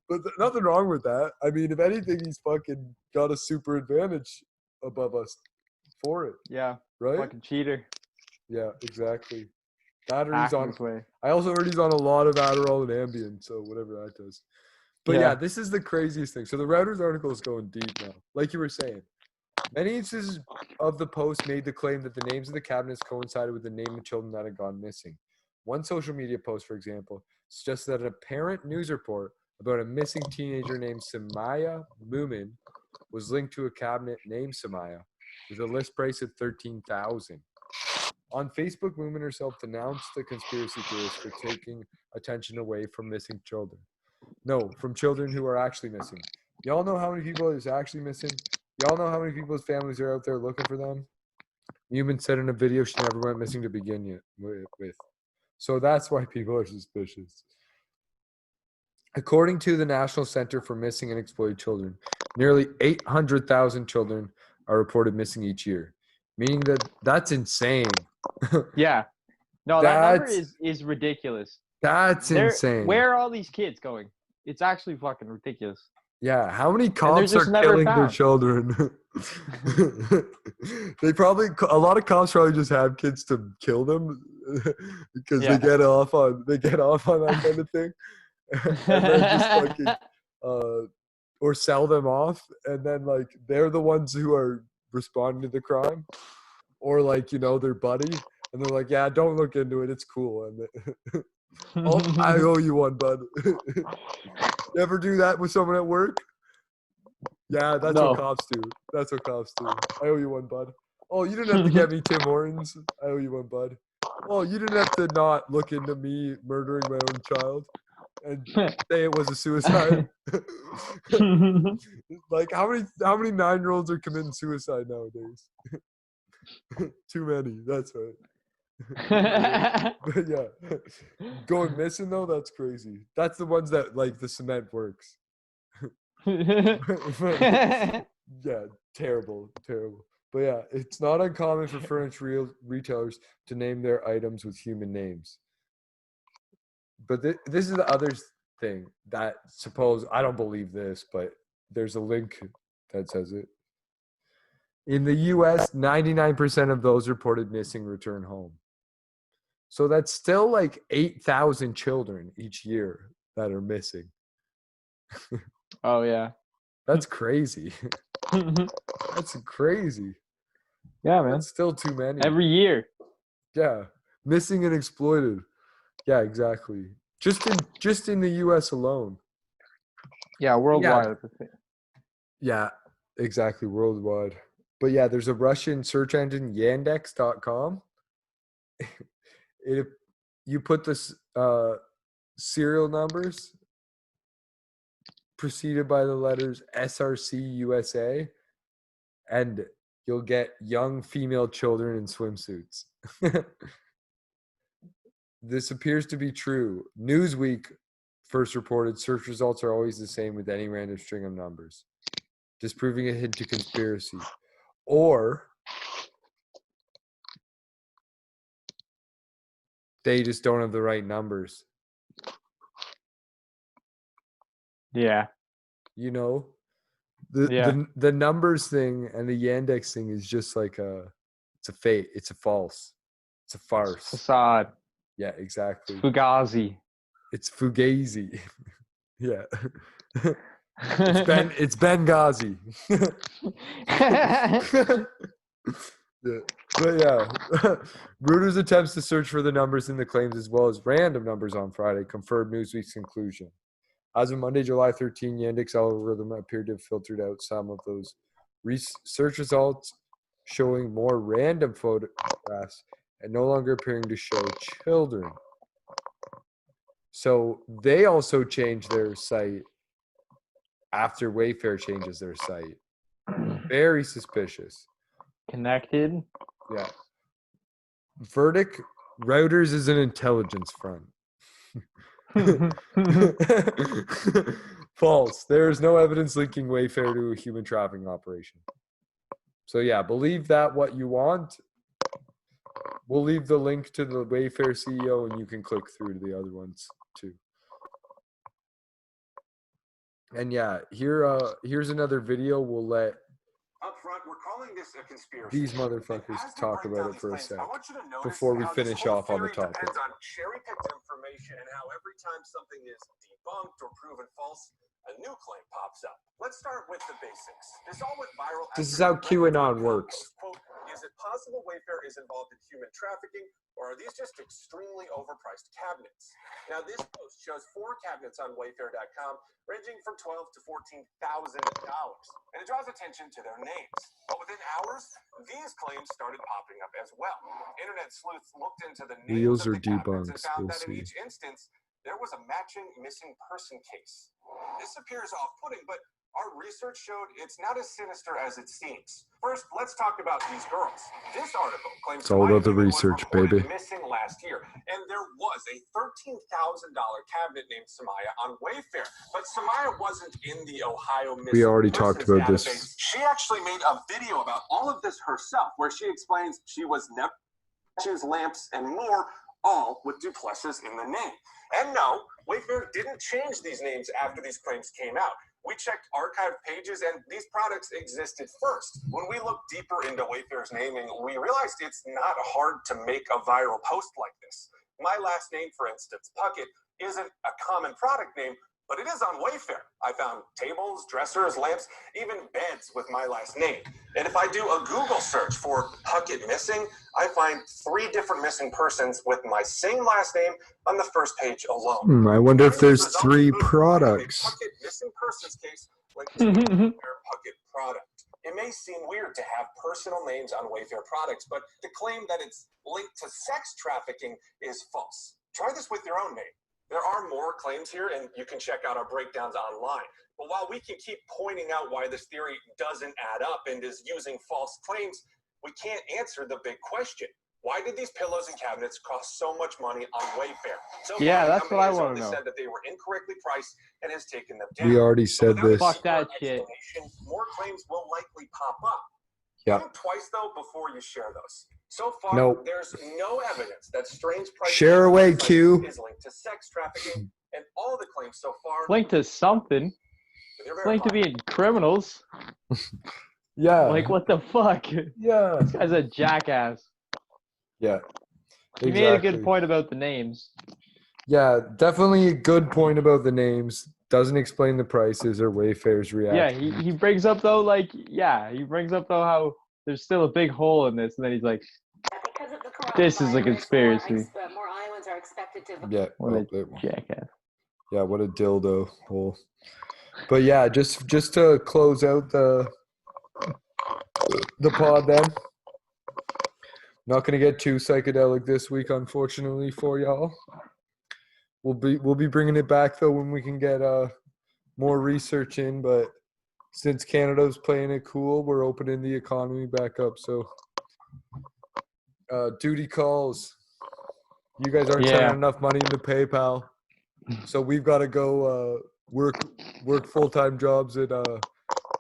But nothing wrong with that. I mean, if anything, he's fucking got a super advantage above us for it. Yeah. Right? Fucking cheater. Yeah, exactly. Batteries on. Way. I also heard he's on a lot of Adderall and Ambien, so whatever that does. But yeah, this is the craziest thing. So the Reuters article is going deep now. Like you were saying, many instances of the post made the claim that the names of the cabinets coincided with the name of children that had gone missing. One social media post, for example, suggests that an apparent news report about a missing teenager named Samaya Moomin was linked to a cabinet named Samaya with a list price of $13,000. On Facebook, Moomin herself denounced the conspiracy theorists for taking attention away from missing children. No, from children who are actually missing. Y'all know how many people is actually missing? Y'all know how many people's families are out there looking for them? Newman said in a video she never went missing to begin with. So that's why people are suspicious. According to the National Center for Missing and Exploited Children, nearly 800,000 children are reported missing each year, meaning that's insane. Yeah. No, that number is ridiculous. That's insane. Where are all these kids going? It's actually fucking ridiculous. Yeah, how many cops are killing their children? A lot of cops probably just have kids to kill them because they get off on that kind of thing. And then just fucking or sell them off, and then like they're the ones who are responding to the crime, or like, you know, their buddy, and they're like, yeah, don't look into it, it's cool, and oh, I owe you one, bud. You ever do that with someone at work? Yeah, that's what cops do. That's what cops do. I owe you one, bud. Oh, you didn't have to get me Tim Hortons. I owe you one, bud. Oh, you didn't have to not look into me murdering my own child and say it was a suicide. Like, how many 9-year-olds are committing suicide nowadays? Too many. That's right. But yeah, going missing though, that's crazy. That's the ones that like the cement works. Yeah, terrible. But yeah, it's not uncommon for furniture retailers to name their items with human names. But this is the other thing that I don't believe this, but there's a link that says it. In the US, 99% of those reported missing return home. So that's still like 8,000 children each year that are missing. Oh, yeah. That's crazy. That's crazy. Yeah, man. That's still too many. Every year. Yeah. Missing and exploited. Yeah, exactly. Just in the US alone. Yeah, worldwide. Yeah, exactly. Worldwide. But yeah, there's a Russian search engine, Yandex.com. You put this serial numbers preceded by the letters SRC USA, and you'll get young female children in swimsuits. This appears to be true. Newsweek first reported search results are always the same with any random string of numbers, disproving a hint to conspiracy. Or they just don't have the right numbers. Yeah. You know, the numbers thing and the Yandex thing is just like it's a fake. It's a false. It's a farce. Facade. Yeah, exactly. Fugazi. It's Fugazi. Yeah. It's Benghazi. Yeah. But yeah, Reuters attempts to search for the numbers in the claims as well as random numbers on Friday confirmed Newsweek's conclusion. As of Monday, July 13, Yandex algorithm appeared to have filtered out some of those search results, showing more random photographs and no longer appearing to show children. So they also changed their site after Wayfair changes their site. Very suspicious. Connected? Yeah. Verdict, Reuters is an intelligence front. False. There is no evidence linking Wayfair to a human trafficking operation. So yeah, believe that what you want. We'll leave the link to the Wayfair CEO and you can click through to the other ones too. And yeah, here's another video. We'll let up front, we're calling this a conspiracy. These motherfuckers talk about it for a sec before we finish off on the topic. Depends on cherry-picked information and how every time something is debunked or proven false, a new claim pops up. Let's start with the basics. This all went viral. This is how QAnon works. Quote, is it possible Wayfair is involved in human trafficking, or are these just extremely overpriced cabinets? Now, this post shows 4 cabinets on Wayfair.com ranging from $12,000 to $14,000, and it draws attention to their names. But within hours, these claims started popping up as well. Internet sleuths looked into the names of the cabinets and found that in each instance, there was a matching missing person case. This appears off-putting, but Our research showed it's not as sinister as it seems. First, let's talk about these girls. This article claims It's all about the research, baby. Missing last year, and there was a $13,000 cabinet named Samaya on Wayfair, but Samaya wasn't in the Ohio missing We already persons talked about database. this. She actually made a video about all of this herself, where she explains she was never choose lamps and more, all with duplexes in the name. And no, Wayfair didn't change these names after these claims came out. We checked archived pages, and these products existed first. When we looked deeper into Wayfair's naming, we realized it's not hard to make a viral post like this. My last name, for instance, Puckett, isn't a common product name, but it is on Wayfair. I found tables, dressers, lamps, even beds with my last name. And if I do a Google search for Puckett missing, I find 3 different missing persons with my same last name on the first page alone. I wonder if there's 3 products. Puckett missing persons case linked to a Puckett product. It may seem weird to have personal names on Wayfair products, but the claim that it's linked to sex trafficking is false. Try this with your own name. There are more claims here, and you can check out our breakdowns online. But while we can keep pointing out why this theory doesn't add up and is using false claims, we can't answer the big question. Why did these pillows and cabinets cost so much money on Wayfair? So yeah, that's what I want to know. Said that they were incorrectly priced and has taken them down. We already said this. Fuck that shit. More claims will likely pop up. Yeah. Think twice, though, before you share those. So far, there's no evidence that strange price share away, Q. is linked to sex trafficking, and all the claims so far linked to something. It's linked to being criminals. Yeah. Like, what the fuck? Yeah. This guy's a jackass. Yeah. He made a good point about the names. Yeah, definitely a good point about the names. Doesn't explain the prices or Wayfair's reaction. Yeah, he brings up though, how there's still a big hole in this, and then he's like, this is a conspiracy. More Iowans are expected to. Yeah, what a jackass. Yeah, what a dildo hole. But yeah, just to close out the pod then. Not gonna get too psychedelic this week, unfortunately, for y'all. We'll be bringing it back though when we can get more research in. But since Canada's playing it cool, we're opening the economy back up. So duty calls. You guys aren't sending enough money into PayPal, so we've got to go work full-time jobs and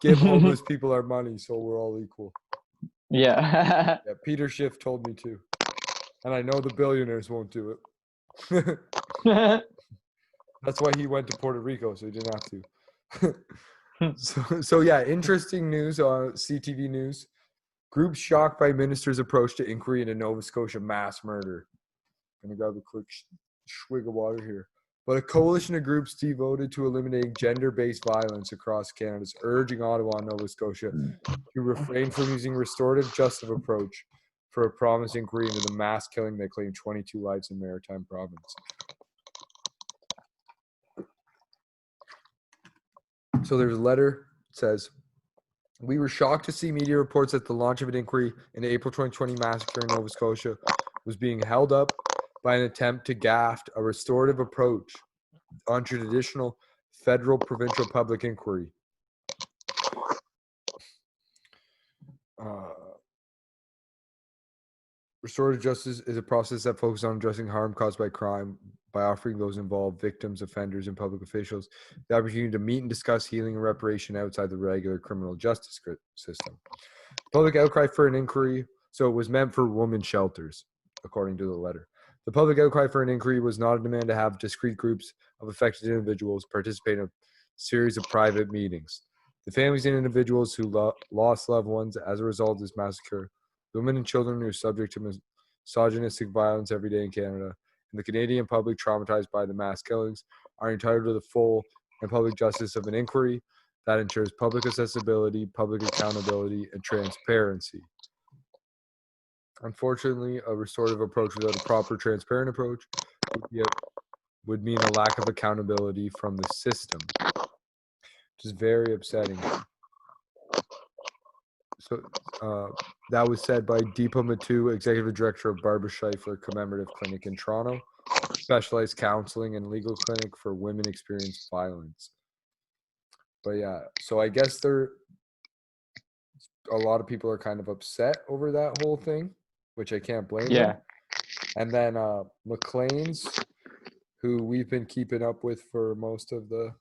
give homeless people our money, so we're all equal. Yeah. Yeah. Peter Schiff told me to, and I know the billionaires won't do it. That's why he went to Puerto Rico, so he didn't have to. So yeah, interesting news on CTV News. Group shocked by minister's approach to inquiry into Nova Scotia mass murder. Gonna grab a quick swig of water here. But a coalition of groups devoted to eliminating gender-based violence across Canada is urging Ottawa and Nova Scotia to refrain from using restorative justice approach for a promised inquiry into the mass killing that claimed 22 lives in Maritime Province. So there's a letter. It says, we were shocked to see media reports that the launch of an inquiry into April 2020 massacre in Nova Scotia was being held up by an attempt to graft a restorative approach on traditional federal provincial public inquiry. Restorative justice is a process that focuses on addressing harm caused by crime by offering those involved, victims, offenders, and public officials, the opportunity to meet and discuss healing and reparation outside the regular criminal justice system. Public outcry for an inquiry, so it was meant for women's shelters, according to the letter. The public outcry for an inquiry was not a demand to have discrete groups of affected individuals participate in a series of private meetings. The families and individuals who lost loved ones as a result of this massacre, women and children who are subject to misogynistic violence every day in Canada, and the Canadian public traumatized by the mass killings are entitled to the full and public justice of an inquiry that ensures public accessibility, public accountability, and transparency. Unfortunately, a restorative approach without a proper transparent approach would mean a lack of accountability from the system, which is very upsetting. So that was said by Deepa Matu, Executive Director of Barbara Scheifler Commemorative Clinic in Toronto, specialized counseling and legal clinic for women experiencing violence. But yeah, so I guess a lot of people are kind of upset over that whole thing, which I can't blame them. And then McLean's, who we've been keeping up with for most of the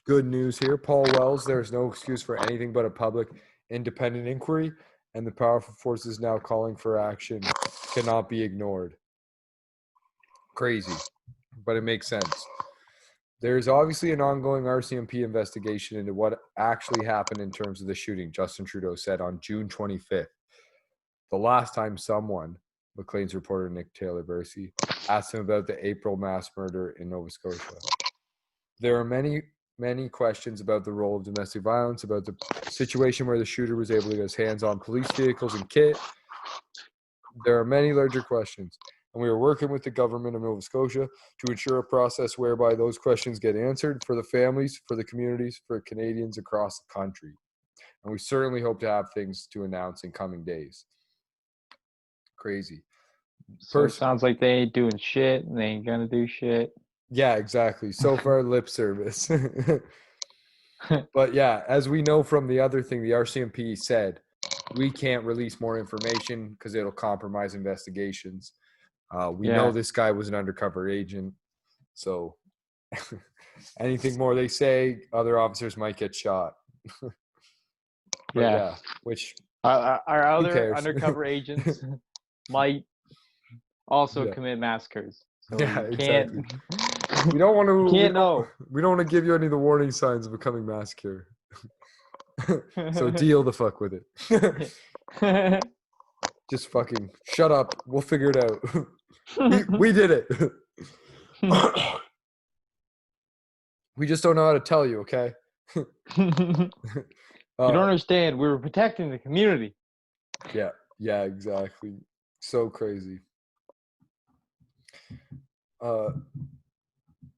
good news here. Paul Wells, there is no excuse for anything but a public independent inquiry, and the powerful forces now calling for action cannot be ignored. Crazy, but it makes sense. There's obviously an ongoing RCMP investigation into what actually happened in terms of the shooting, Justin Trudeau said on June 25th. The last time someone, Maclean's reporter Nick Taylor-Bercy, asked him about the April mass murder in Nova Scotia. There are many questions about the role of domestic violence, about the situation where the shooter was able to get his hands on police vehicles and kit. There are many larger questions, and we are working with the government of Nova Scotia to ensure a process whereby those questions get answered for the families, for the communities, for Canadians across the country. And we certainly hope to have things to announce in coming days. Crazy. So it sounds like they ain't doing shit, and they ain't gonna do shit. Yeah, exactly. So far, lip service. But yeah, as we know from the other thing, the RCMP said, we can't release more information because it'll compromise investigations. We know this guy was an undercover agent. So anything more they say, other officers might get shot. Which our other undercover agents might also commit massacres. So exactly. We don't want to. We don't want to give you any of the warning signs of a coming massacre. So deal the fuck with it. Just fucking shut up. We'll figure it out. we did it. We just don't know how to tell you, okay? You don't understand. We were protecting the community. Yeah, exactly. So crazy.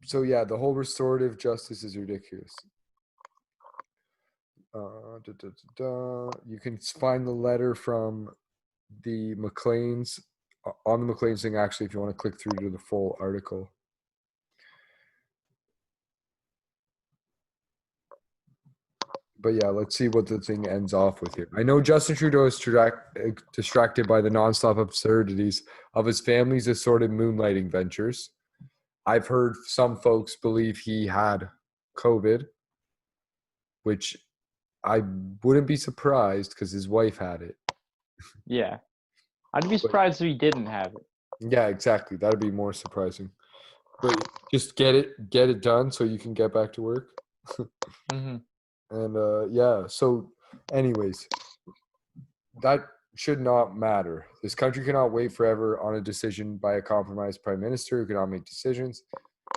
So yeah, the whole restorative justice is ridiculous. You can find the letter from the McLean's on the McLean's thing, actually, if you want to click through to the full article. But yeah, let's see what the thing ends off with here. I know Justin Trudeau is distracted by the nonstop absurdities of his family's assorted moonlighting ventures. I've heard some folks believe he had COVID, which I wouldn't be surprised because his wife had it. Yeah. I'd be surprised if he didn't have it. Yeah, exactly. That'd be more surprising. But just get it done so you can get back to work. Mm-hmm. And so anyways, that should not matter. This country cannot wait forever on a decision by a compromised prime minister who cannot make decisions.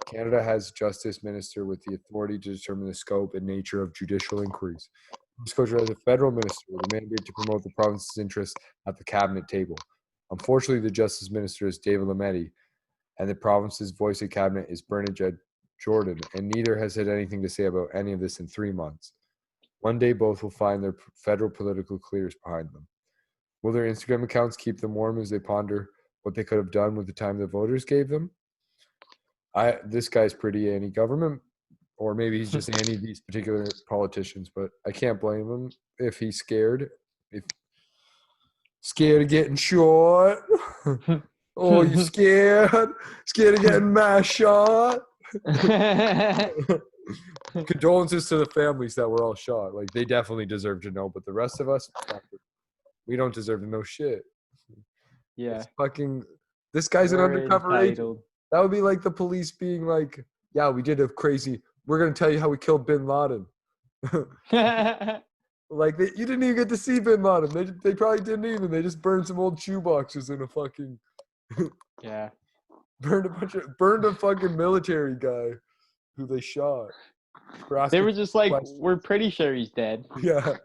Canada has justice minister with the authority to determine the scope and nature of judicial inquiries. Nova Scotia has a federal minister with a mandate to promote the province's interests at the cabinet table. Unfortunately, the justice minister is David Lametti, and the province's voice of cabinet is Bernadette Jordan, and neither has had anything to say about any of this in 3 months. One day, both will find their federal political careers behind them. Will their Instagram accounts keep them warm as they ponder what they could have done with the time the voters gave them? This guy's pretty anti-government, or maybe he's just anti these particular politicians, but I can't blame him if he's scared. If scared of getting shot. Oh, you scared? Scared of getting mass shot? Condolences to the families that were all shot. Like, they definitely deserve to know, but the rest of us, we don't deserve to know shit. Yeah. It's fucking, this guy's an undercover agent. That would be like the police being like, yeah, we did a crazy, we're going to tell you how we killed bin Laden. Like, you didn't even get to see bin Laden. They probably didn't even. They just burned some old shoe boxes in a fucking... Yeah. Burned a fucking military guy who they shot. They were just like, we're pretty sure he's dead. Yeah.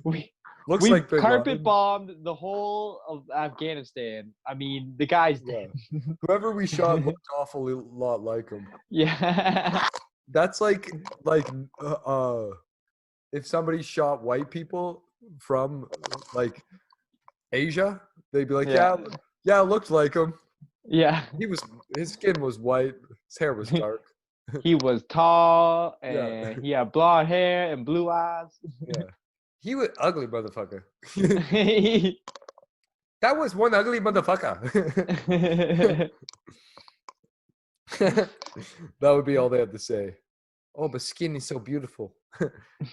We like carpet bombed the whole of Afghanistan. I mean, the guy's dead. Whoever we shot looked awfully lot like him. Yeah. That's like if somebody shot white people from like Asia, they'd be like, yeah, it looked like him. Yeah. His skin was white, his hair was dark. He was tall and he had blonde hair and blue eyes. Yeah. He was ugly motherfucker. That was one ugly motherfucker. That would be all they had to say. Oh, but skin is so beautiful.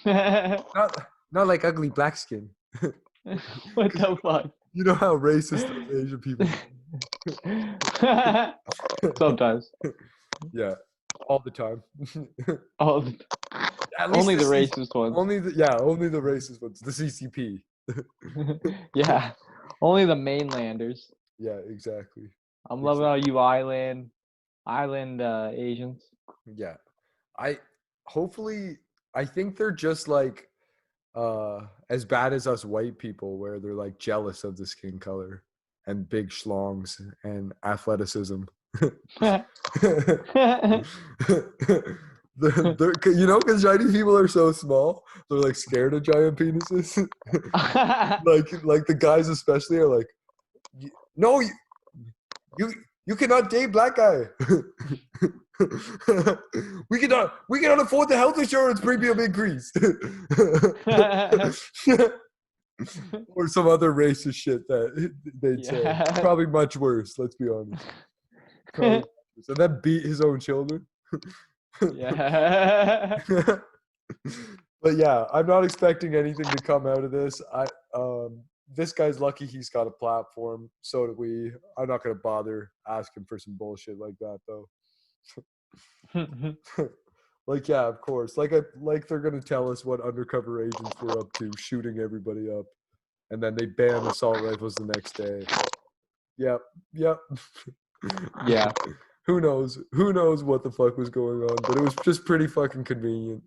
not like ugly black skin. What the fuck? You know how racist those Asian people are. Sometimes. Yeah. All the time. Only the racist ones. Only the racist ones. The CCP. Yeah. Only the mainlanders. Yeah, exactly. I'm loving all you island Asians. Yeah. I think they're just like as bad as us white people, where they're like jealous of the skin color and big schlongs and athleticism. Because Chinese people are so small, they're like scared of giant penises. like the guys especially are like, no, you cannot date black guy. we cannot afford the health insurance premium increase. Or some other racist shit that they'd say. Probably much worse, let's be honest. So that beat his own children. Yeah. But yeah, I'm not expecting anything to come out of this. This guy's lucky he's got a platform. So do we. I'm not gonna bother asking for some bullshit like that though. Like, yeah, of course. Like they're gonna tell us what undercover agents were up to, shooting everybody up, and then they ban assault rifles the next day. Yep. Yeah. Who knows what the fuck was going on, but it was just pretty fucking convenient.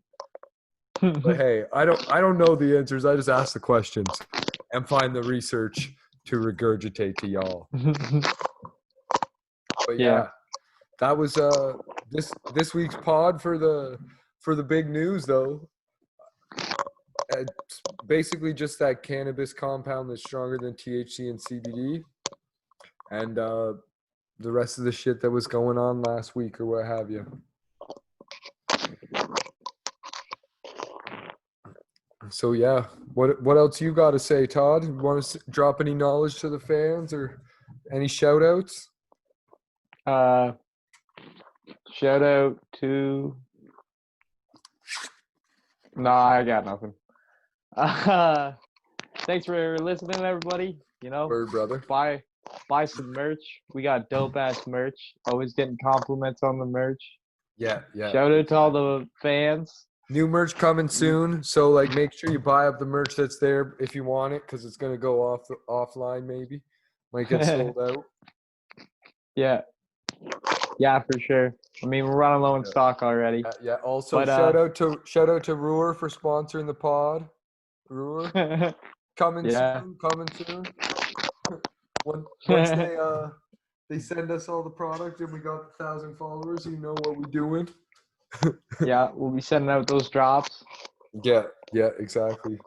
But hey, I don't know the answers. I just ask the questions and find the research to regurgitate to y'all. But yeah, that was this week's pod for the big news though. It's basically just that cannabis compound that's stronger than THC and CBD, and the rest of the shit that was going on last week or what have you. So yeah, what else you got to say, Todd? You want to drop any knowledge to the fans or any shout outs? Shout out to I got nothing. Thanks for listening, everybody. Word, brother. Buy some merch. We got dope ass merch. Always getting compliments on the merch. Yeah. Shout out to all the fans. New merch coming soon, so like make sure you buy up the merch that's there if you want it, because it's gonna go offline maybe. Might get sold out. Yeah, for sure. I mean, we're running low in stock already. Yeah. Also, shout out to Ruhr for sponsoring the pod. Ruhr, coming soon. Once they send us all the product and we got 1,000 followers, you know what we're doing. Yeah, we'll be sending out those drops. Yeah, exactly.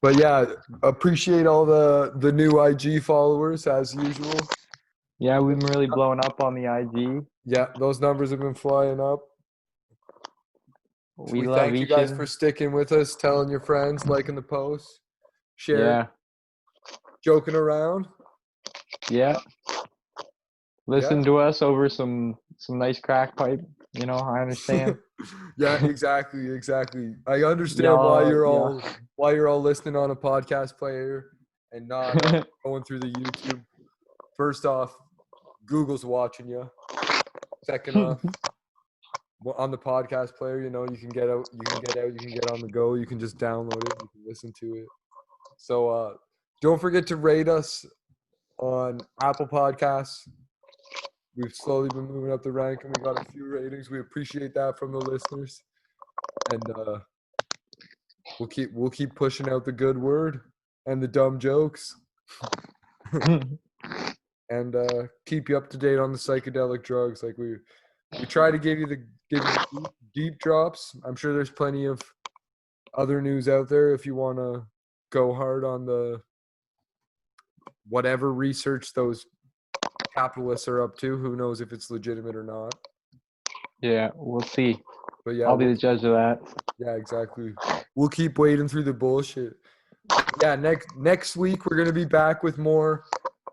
But yeah, appreciate all the new IG followers as usual. Yeah, we've been really blowing up on the IG. Yeah, those numbers have been flying up. We thank you guys for sticking with us, telling your friends, liking the posts, sharing, joking around. Yeah. Listen to us over some nice crack pipe. I understand. Yeah, exactly. I understand why you're all listening on a podcast player and not going through the YouTube. First off, Google's watching you. Second off, on the podcast player, you can get out, you can get on the go, you can just download it, you can listen to it. So don't forget to rate us on Apple Podcasts. We've slowly been moving up the rank, and we got a few ratings. We appreciate that from the listeners, and we'll keep pushing out the good word and the dumb jokes, and keep you up to date on the psychedelic drugs. Like we try to give you the deep drops. I'm sure there's plenty of other news out there if you want to go hard on the whatever research those capitalists are up to. Who knows if it's legitimate or not. Yeah, we'll see. But yeah, I'll be the judge of that. Yeah, exactly. We'll keep wading through the bullshit. Yeah, next week we're gonna be back with more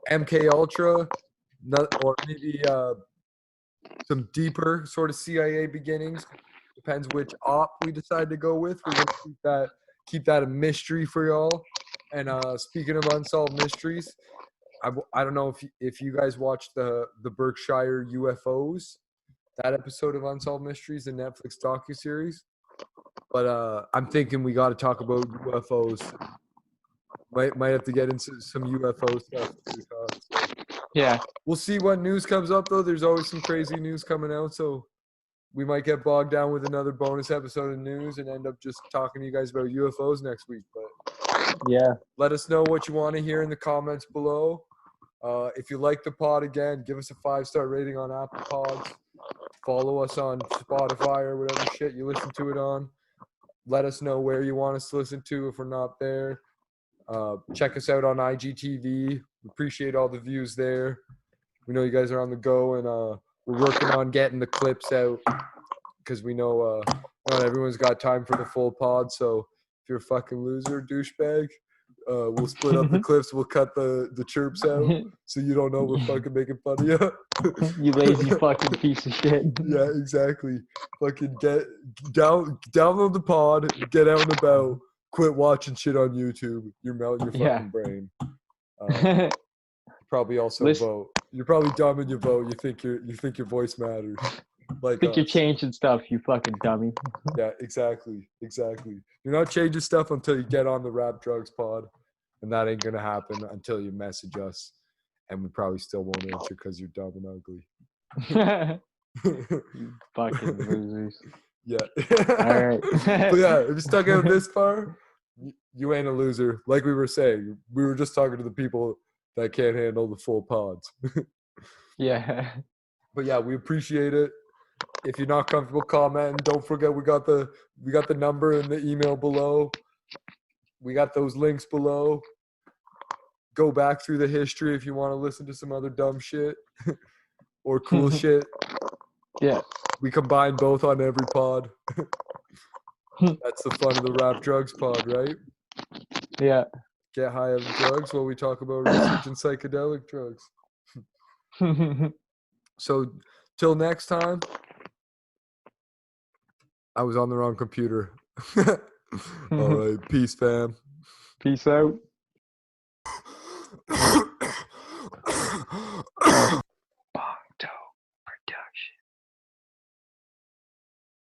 MK Ultra, or maybe some deeper sort of CIA beginnings. Depends which op we decide to go with. We're gonna keep that a mystery for y'all. And speaking of unsolved mysteries, I don't know if you guys watched the Berkshire UFOs, that episode of Unsolved Mysteries, the Netflix docuseries. But I'm thinking we got to talk about UFOs. Might have to get into some UFO stuff too, Todd. So yeah. We'll see what news comes up, though. There's always some crazy news coming out, so we might get bogged down with another bonus episode of news and end up just talking to you guys about UFOs next week. But yeah, let us know what you want to hear in the comments below. If you like the pod, again, give us a 5-star rating on Apple Pods. Follow us on Spotify or whatever shit you listen to it on. Let us know where you want us to listen to if we're not there. Check us out on IGTV. We appreciate all the views there. We know you guys are on the go, and we're working on getting the clips out because we know not everyone's got time for the full pod. So if you're a fucking loser, douchebag, we'll split up the clips. We'll cut the chirps out so you don't know we're fucking making fun of you. You lazy fucking piece of shit. Yeah, exactly. Fucking download the pod, get out and about, quit watching shit on YouTube. You're melting your fucking brain. Probably also vote. You're probably dumb and you vote. You think your voice matters. Like think you're changing stuff, you fucking dummy. Yeah, exactly. You're not changing stuff until you get on the Rap Drugs pod, and that ain't gonna happen until you message us, and we probably still won't answer because you're dumb and ugly. You fucking losers. Yeah. All right. But yeah, if you stuck out this far, you ain't a loser. Like we were saying, we were just talking to the people that can't handle the full pods. Yeah. But yeah, we appreciate it. If you're not comfortable commenting, don't forget we got the number and the email below. We got those links below. Go back through the history if you want to listen to some other dumb shit or cool shit. Yeah. We combine both on every pod. That's the fun of the Rap Drugs pod, right? Yeah. Get high on drugs while we talk about research and psychedelic drugs. So, till next time. I was on the wrong computer. All right. Peace, fam. Peace out.